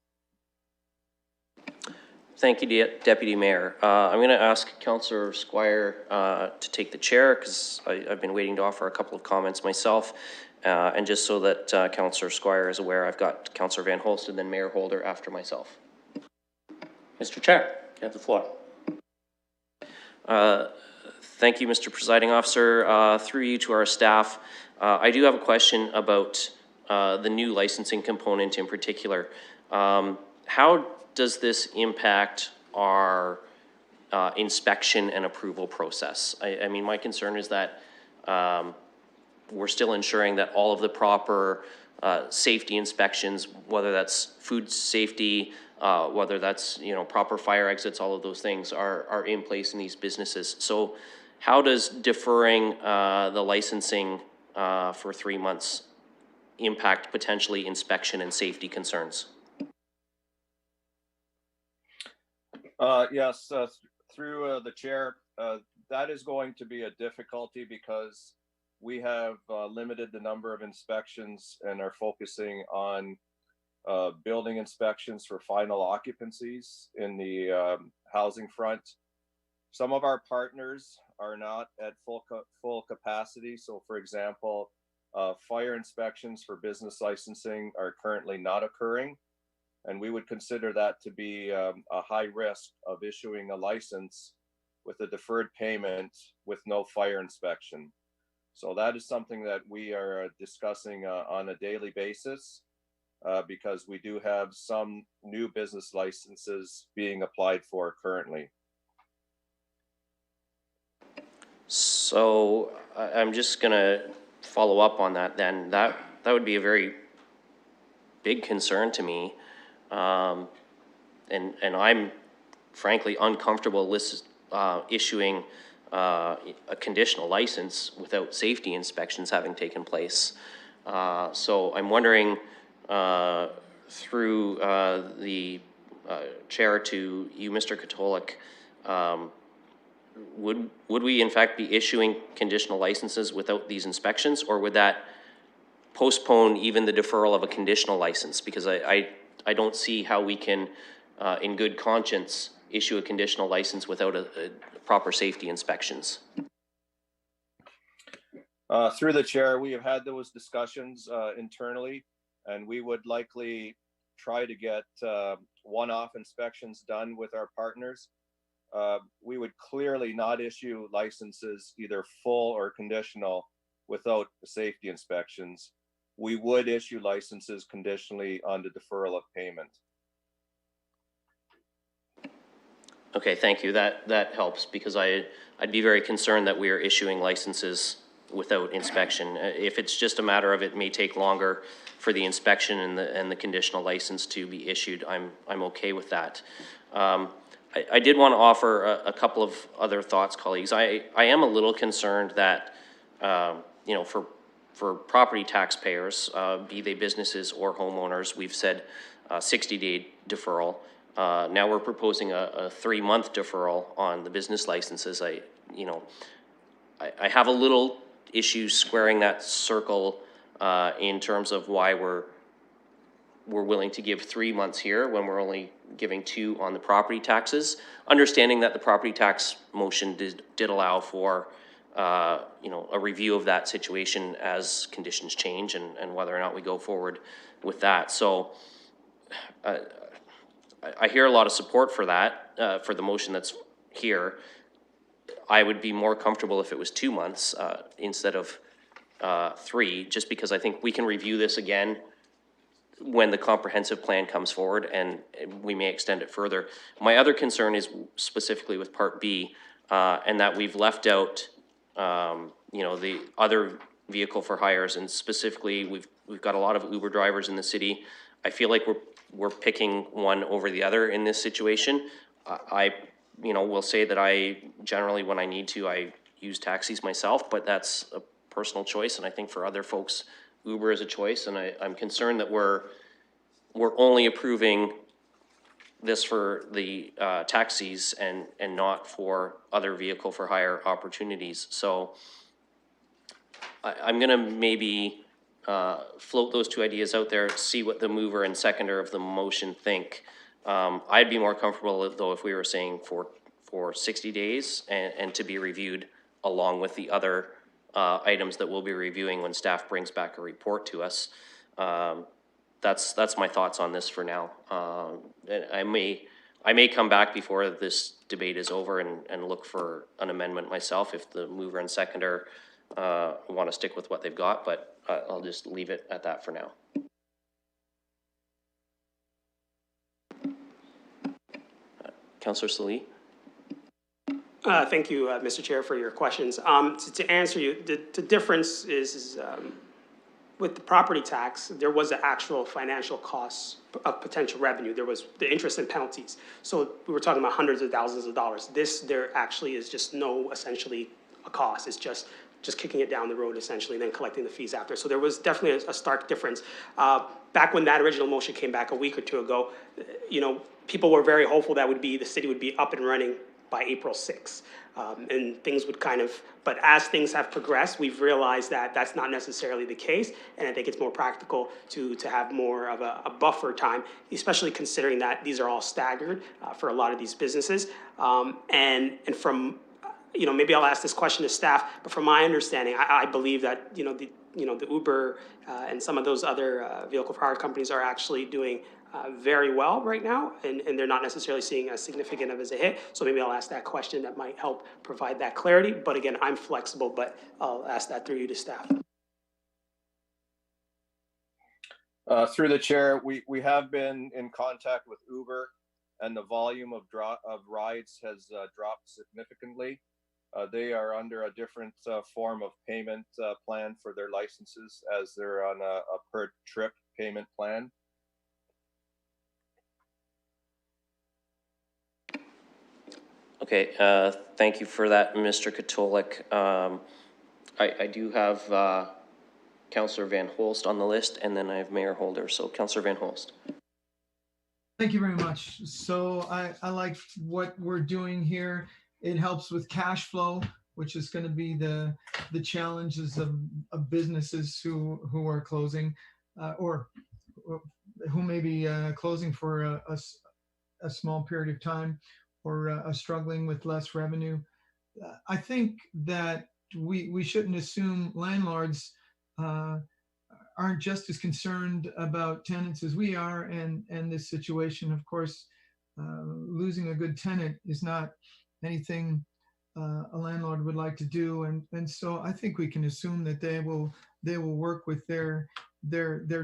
Thank you, Deputy Mayor. I'm going to ask Councillor Squire to take the chair, because I've been waiting to offer a couple of comments myself. And just so that Councillor Squire is aware, I've got Councillor Van Holst and then Mayor Holder after myself. Mr. Chair, you have the floor. Thank you, Mr. Presiding Officer. Through you to our staff, I do have a question about the new licensing component in particular. How does this impact our inspection and approval process? I mean, my concern is that we're still ensuring that all of the proper safety inspections, whether that's food safety, whether that's proper fire exits, all of those things are in place in these businesses. So how does deferring the licensing for 3 months impact potentially inspection and safety concerns? Yes, through the chair, that is going to be a difficulty because we have limited the number of inspections and are focusing on building inspections for final occupancies in the housing front. Some of our partners are not at full capacity. So for example, fire inspections for business licensing are currently not occurring. And we would consider that to be a high risk of issuing a license with a deferred payment with no fire inspection. So that is something that we are discussing on a daily basis because we do have some new business licenses being applied for currently. So I'm just going to follow up on that then. That would be a very big concern to me. And I'm frankly uncomfortable issuing a conditional license without safety inspections having taken place. So I'm wondering through the chair to you, Mr. Katolik, would we in fact be issuing conditional licenses without these inspections, or would that postpone even the deferral of a conditional license? Because I don't see how we can, in good conscience, issue a conditional license without a proper safety inspections. Through the chair, we have had those discussions internally, and we would likely try to get one-off inspections done with our partners. We would clearly not issue licenses, either full or conditional, without safety inspections. We would issue licenses conditionally on the deferral of payment. Okay, thank you. That helps, because I'd be very concerned that we are issuing licenses without inspection. If it's just a matter of it may take longer for the inspection and the conditional license to be issued, I'm okay with that. I did want to offer a couple of other thoughts, colleagues. I am a little concerned that, you know, for property taxpayers, be they businesses or homeowners, we've said 60-day deferral. Now we're proposing a 3-month deferral on the business licenses. I have a little issue squaring that circle in terms of why we're willing to give 3 months here when we're only giving 2 on the property taxes, understanding that the property tax motion did allow for you know, a review of that situation as conditions change and whether or not we go forward with that. So I hear a lot of support for that, for the motion that's here. I would be more comfortable if it was 2 months instead of 3, just because I think we can review this again when the comprehensive plan comes forward, and we may extend it further. My other concern is specifically with Part B, and that we've left out, you know, the other vehicle for hires, and specifically we've got a lot of Uber drivers in the city. I feel like we're picking one over the other in this situation. I you know, will say that I generally, when I need to, I use taxis myself, but that's a personal choice, and I think for other folks, Uber is a choice, and I'm concerned that we're only approving this for the taxis and not for other vehicle for hire opportunities. So I'm gonna maybe float those 2 ideas out there, see what the mover and seconder of the motion think. I'd be more comfortable though if we were saying for 60 days and to be reviewed along with the other items that we'll be reviewing when staff brings back a report to us. That's my thoughts on this for now. And I may come back before this debate is over and look for an amendment myself if the mover and seconder want to stick with what they've got, but I'll just leave it at that for now. Councillor Salee. Thank you, Mr. Chair, for your questions. To answer you, the difference is with the property tax, there was an actual financial cost of potential revenue. There was the interest and penalties. So we were talking about hundreds of thousands of dollars. There actually is just no, essentially, a cost. It's just kicking it down the road, essentially, and then collecting the fees after. So there was definitely a stark difference. Back when that original motion came back a week or 2 ago, you know, people were very hopeful that the city would be up and running by April 6th. And things would but as things have progressed, we've realized that that's not necessarily the case. And I think it's more practical to have more of a buffer time, especially considering that these are all staggered for a lot of these businesses. And from, you know, maybe I'll ask this question to staff, but from my understanding, I believe that, the Uber and some of those other vehicle for hire companies are actually doing very well right now, and they're not necessarily seeing as significant of as a hit. So maybe I'll ask that question that might help provide that clarity. But again, I'm flexible, but I'll ask that through you to staff. Through the chair, we have been in contact with Uber, and the volume of rides has dropped significantly. They are under a different form of payment plan for their licenses, as they're on a per trip payment plan. Okay, thank you for that, Mr. Katolik. I do have Councillor Van Holst on the list, and then I have Mayor Holder. So Councillor Van Holst. Thank you very much. So I like what we're doing here. It helps with cash flow, which is going to be the challenges of businesses who are closing or who may be closing for a small period of time, or struggling with less revenue. I think that we shouldn't assume landlords aren't just as concerned about tenants as we are, and this situation, of course, losing a good tenant is not anything a landlord would like to do, and so I think we can assume that they will work with their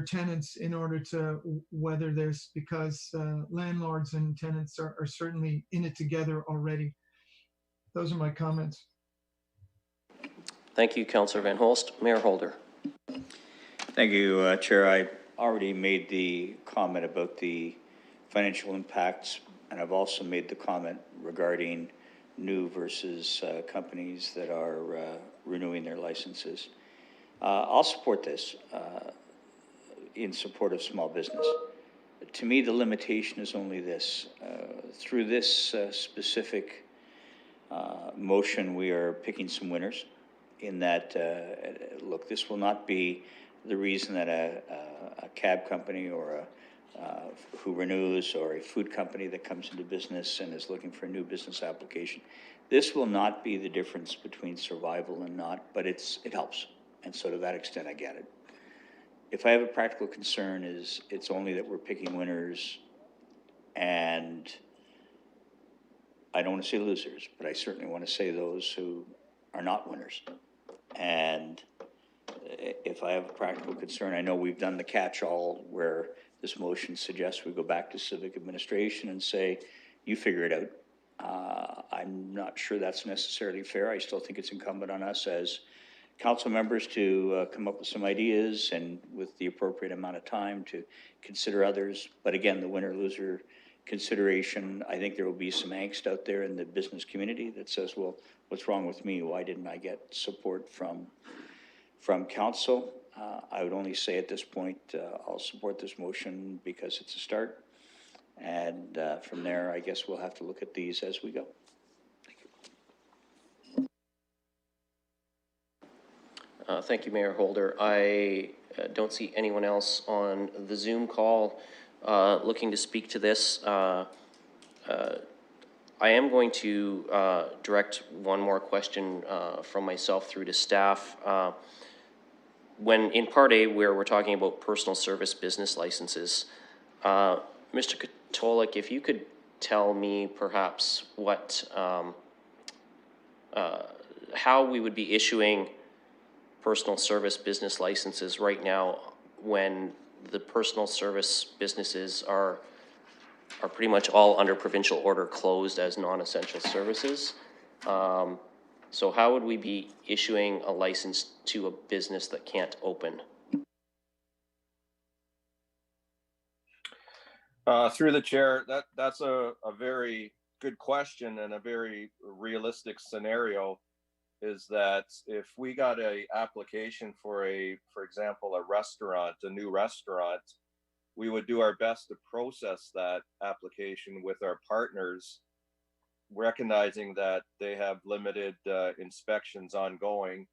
tenants in order to weather this, because landlords and tenants are certainly in it together already. Those are my comments. Thank you, Councillor Van Holst. Mayor Holder. Thank you, Chair. I already made the comment about the financial impacts, and I've also made the comment regarding new versus companies that are renewing their licenses. I'll support this in support of small business. To me, the limitation is only this. Through this specific motion, we are picking some winners in that, look, this will not be the reason that a cab company or who renews, or a food company that comes into business and is looking for a new business application. This will not be the difference between survival and not, but it helps. And so to that extent, I get it. If I have a practical concern is it's only that we're picking winners, and I don't want to say losers, but I certainly want to say those who are not winners. And if I have a practical concern, I know we've done the catch-all where this motion suggests we go back to civic administration and say, you figure it out. I'm not sure that's necessarily fair. I still think it's incumbent on us as council members to come up with some ideas and with the appropriate amount of time to consider others. But again, the winner-loser consideration, I think there will be some angst out there in the business community that says, well, what's wrong with me? Why didn't I get support from council? I would only say at this point, I'll support this motion because it's a start. And from there, I guess we'll have to look at these as we go. Thank you. Thank you, Mayor Holder. I don't see anyone else on the Zoom call looking to speak to this. I am going to direct one more question from myself through to staff. When in Part A, where we're talking about personal service business licenses, Mr. Katolik, if you could tell me perhaps what, how we would be issuing personal service business licenses right now when the personal service businesses are pretty much all under provincial order closed as non-essential services. So how would we be issuing a license to a business that can't open? Through the chair, that's a very good question, and a very realistic scenario is that if we got a application for example, a restaurant, a new restaurant, we would do our best to process that application with our partners, recognizing that they have limited inspections ongoing,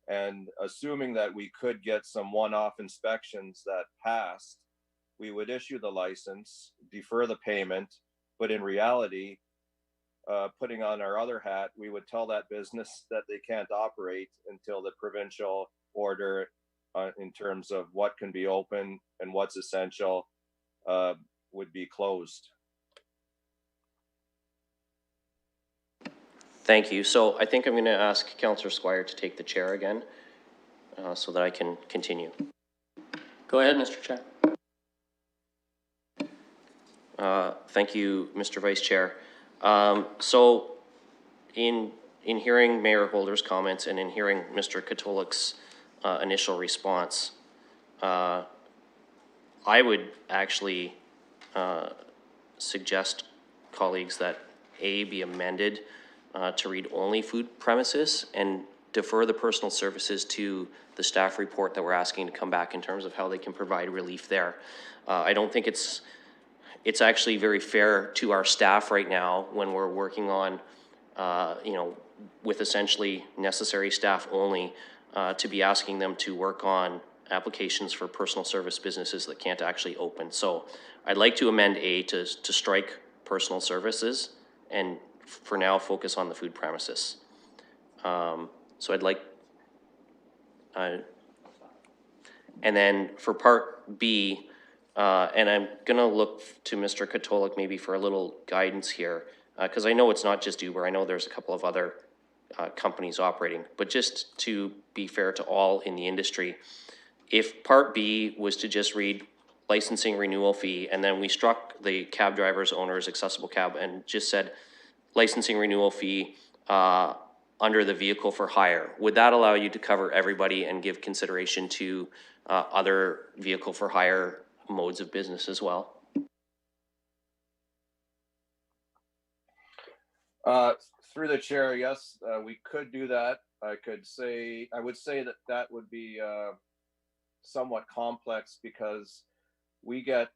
and assuming that we could get some one-off inspections that passed, we would issue the license, defer the payment, but in reality, putting on our other hat, we would tell that business that they can't operate until the provincial order in terms of what can be open and what's essential would be closed. Thank you. So I think I'm going to ask Councillor Squire to take the chair again so that I can continue. Go ahead, Mr. Chair. Thank you, Mr. Vice Chair. So in hearing Mayor Holder's comments and in hearing Mr. Katolik's initial response, I would actually suggest, colleagues, that A, be amended to read only food premises and defer the personal services to the staff report that we're asking to come back in terms of how they can provide relief there. I don't think it's actually very fair to our staff right now when we're working on, you know, with essentially necessary staff only, to be asking them to work on applications for personal service businesses that can't actually open. So I'd like to amend A to strike personal services and for now focus on the food premises. So I'd like, and then for Part B, and I'm gonna look to Mr. Katolik maybe for a little guidance here, because I know it's not just Uber. I know there's a couple of other companies operating, but just to be fair to all in the industry, if Part B was to just read licensing renewal fee, and then we struck the cab drivers, owners, accessible cab, and just said licensing renewal fee under the vehicle for hire. Would that allow you to cover everybody and give consideration to other vehicle for hire modes of business as well? Through the chair, yes, we could do that. I would say that would be somewhat complex because we get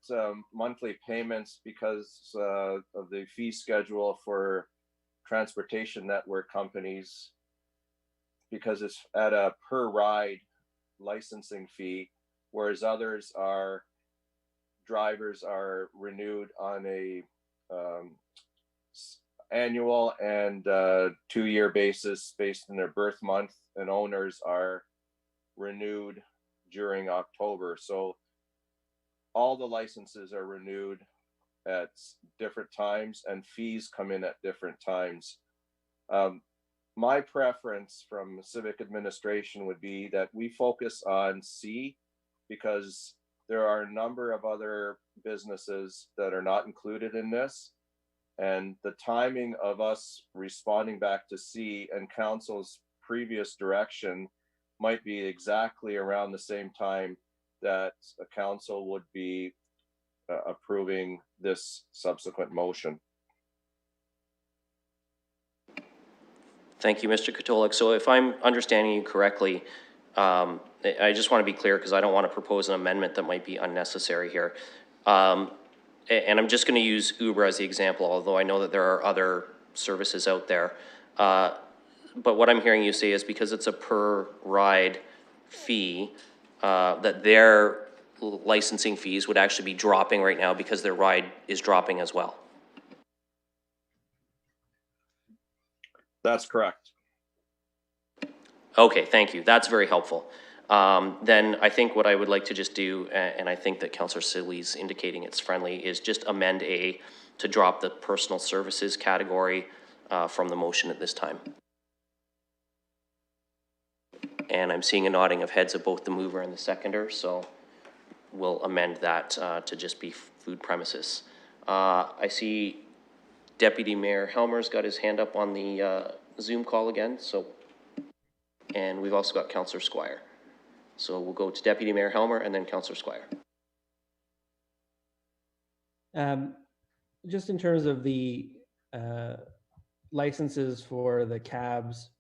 monthly payments because of the fee schedule for transportation network companies, because it's at a per ride licensing fee, whereas drivers are renewed on a annual and 2-year basis based on their birth month, and owners are renewed during October. So all the licenses are renewed at different times and fees come in at different times. My preference from civic administration would be that we focus on C, because there are a number of other businesses that are not included in this. And the timing of us responding back to C and council's previous direction might be exactly around the same time that a council would be approving this subsequent motion. Thank you, Mr. Katolik. So if I'm understanding you correctly, I just want to be clear because I don't want to propose an amendment that might be unnecessary here. And I'm just going to use Uber as the example, although I know that there are other services out there. But what I'm hearing you say is because it's a per ride fee, that their licensing fees would actually be dropping right now because their ride is dropping as well. That's correct. Okay, thank you. That's very helpful. Then I think what I would like to just do, and I think that Councillor Silly's indicating it's friendly, is just amend A to drop the personal services category from the motion at this time. And I'm seeing a nodding of heads of both the mover and the seconder, so we'll amend that to just be food premises. I see Deputy Mayor Helmer's got his hand up on the Zoom call again, and we've also got Councillor Squire. So we'll go to Deputy Mayor Helmer and then Councillor Squire. Just in terms of the licenses for the cabs,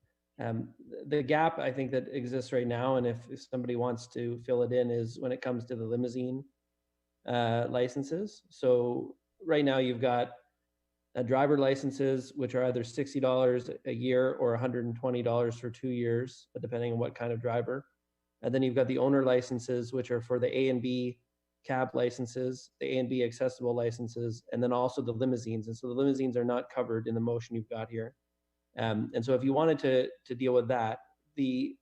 the gap I think that exists right now, and if somebody wants to fill it in, is when it comes to the limousine licenses. So right now you've got driver licenses, which are either $60 a year or $120 for 2 years, depending on what kind of driver. And then you've got the owner licenses, which are for the A and B cab licenses, the A and B accessible licenses, and then also the limousines. And so the limousines are not covered in the motion you've got here. And so if you wanted to deal with that, the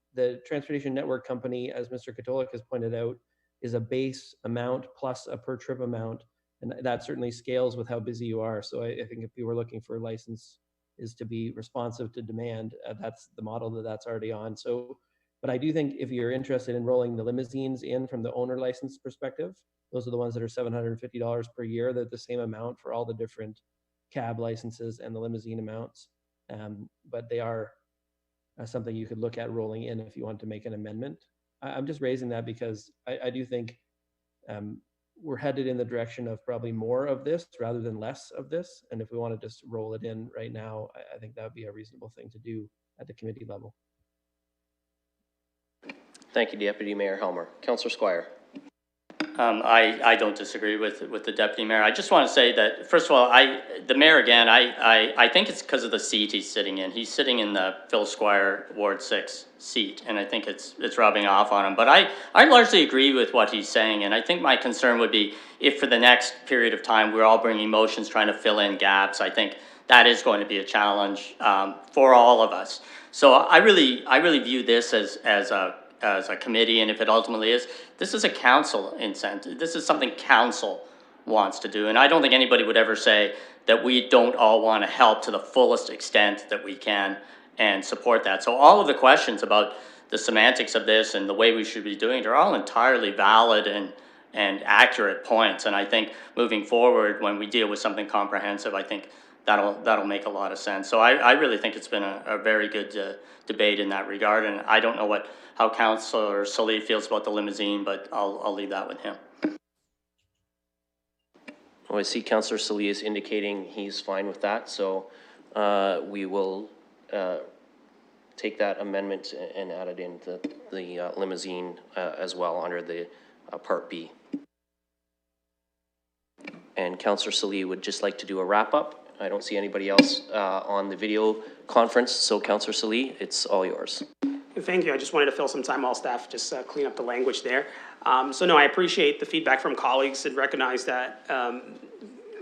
Transportation Network Company, as Mr. Katolik has pointed out, is a base amount plus a per trip amount. And that certainly scales with how busy you are. So I think if you were looking for a license is to be responsive to demand, that's the model that's already on. So, but I do think if you're interested in rolling the limousines in from the owner license perspective, those are the ones that are $750 per year. They're the same amount for all the different cab licenses and the limousine amounts. But they are something you could look at rolling in if you want to make an amendment. I'm just raising that because I do think we're headed in the direction of probably more of this rather than less of this. And if we want to just roll it in right now, I think that would be a reasonable thing to do at the committee level. Thank you, Deputy Mayor Helmer. Councillor Squire. I don't disagree with the deputy mayor. I just want to say that, first of all, the mayor again, I think it's because of the seat he's sitting in. He's sitting in the Phil Squire Ward 6 seat, and I think it's rubbing off on him. But I largely agree with what he's saying, and I think my concern would be if for the next period of time we're all bringing motions trying to fill in gaps. I think that is going to be a challenge for all of us. So I really view this as a committee, and if it ultimately is, this is a council incentive. This is something council wants to do, and I don't think anybody would ever say that we don't all want to help to the fullest extent that we can and support that. So all of the questions about the semantics of this and the way we should be doing it are all entirely valid and accurate points, and I think moving forward when we deal with something comprehensive, I think that'll make a lot of sense. So I really think it's been a very good debate in that regard, and I don't know how Councillor Salih feels about the limousine, but I'll leave that with him. Well, I see Councillor Salih is indicating he's fine with that, so we will take that amendment and add it in the limousine as well under the Part B. And Councillor Salih would just like to do a wrap up. I don't see anybody else on the video conference, so Councillor Salih, it's all yours. Thank you. I just wanted to fill some time while staff just clean up the language there. So no, I appreciate the feedback from colleagues and recognize that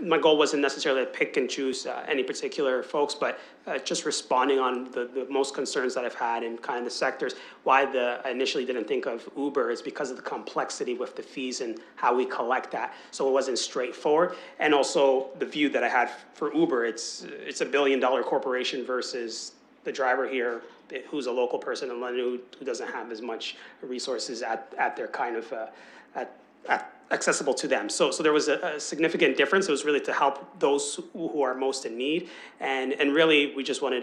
my goal wasn't necessarily to pick and choose any particular folks, but just responding on the most concerns that I've had in kind of the sectors. Why I initially didn't think of Uber is because of the complexity with the fees and how we collect that. So it wasn't straightforward. And also the view that I had for Uber, it's $1 billion corporation versus the driver here who's a local person in London who doesn't have as much resources at their kind of accessible to them. So there was a significant difference. It was really to help those who are most in need, and really we just wanted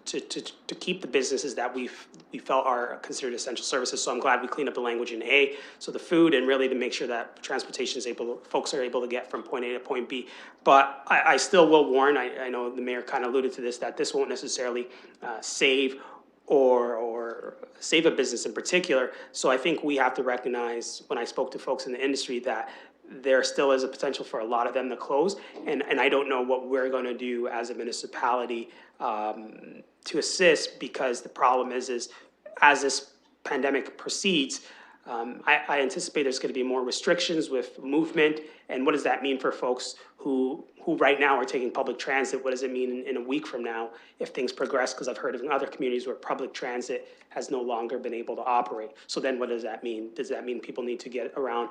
to keep the businesses that we felt are considered essential services. So I'm glad we cleaned up the language in A. So the food, and really to make sure that transportation is folks are able to get from point A to point B. But I still will warn. I know the mayor kind of alluded to this, that this won't necessarily save or save a business in particular. So I think we have to recognize, when I spoke to folks in the industry, that there still is a potential for a lot of them to close. And I don't know what we're going to do as a municipality to assist, because the problem is as this pandemic proceeds, I anticipate there's going to be more restrictions with movement. And what does that mean for folks who right now are taking public transit? What does it mean in a week from now if things progress? Because I've heard of other communities where public transit has no longer been able to operate. So then what does that mean? Does that mean people need to get around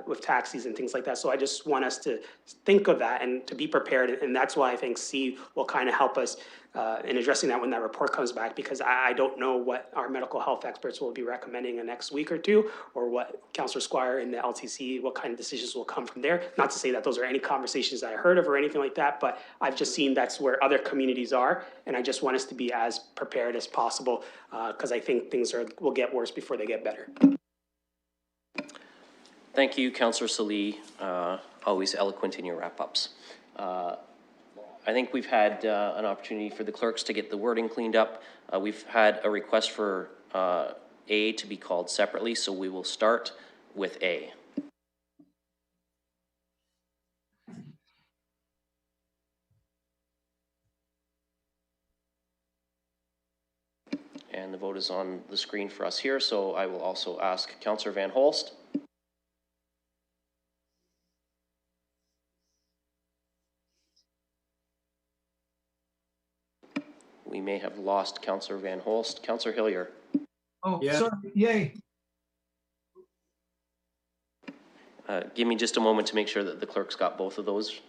with taxis and things like that? So I just want us to think of that and to be prepared. And that's why I think C will kind of help us in addressing that when that report comes back, because I don't know what our medical health experts will be recommending in the next week or two, or what Councillor Squire in the LTC, what kind of decisions will come from there. Not to say that those are any conversations I heard of or anything like that, but I've just seen that's where other communities are. And I just want us to be as prepared as possible, because I think things will get worse before they get better. Thank you, Councillor Salih. Always eloquent in your wrap-ups. I think we've had an opportunity for the clerks to get the wording cleaned up. We've had a request for A to be called separately, so we will start with A. And the vote is on the screen for us here, so I will also ask Councillor Van Holst. We may have lost Councillor Van Holst. Councillor Hillier. Oh, yeah. Sorry, yay. Give me just a moment to make sure that the clerks got both of those.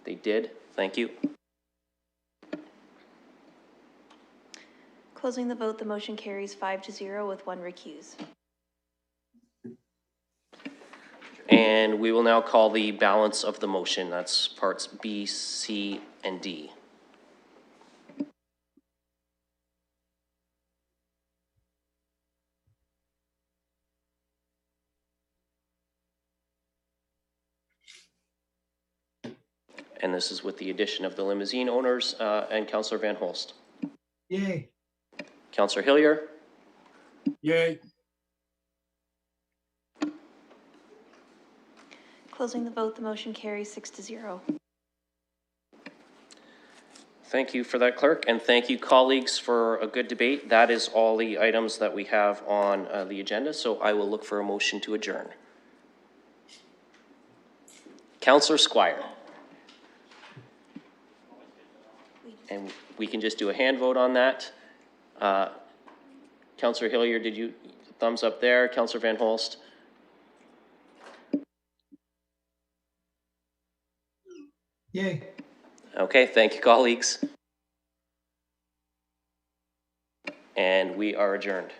They did. Thank you. Closing the vote, the motion carries 5-0 with 1 recuse. And we will now call the balance of the motion. That's parts B, C, and D. And this is with the addition of the limousine owners and Councillor Van Holst. Yay. Councillor Hillier. Yay. Closing the vote, the motion carries 6-0. Thank you for that, clerk, and thank you, colleagues, for a good debate. That is all the items that we have on the agenda, so I will look for a motion to adjourn. Councillor Squire. And we can just do a hand vote on that. Councillor Hillier, did you thumbs up there? Councillor Van Holst? Yay. Okay, thank you, colleagues. And we are adjourned.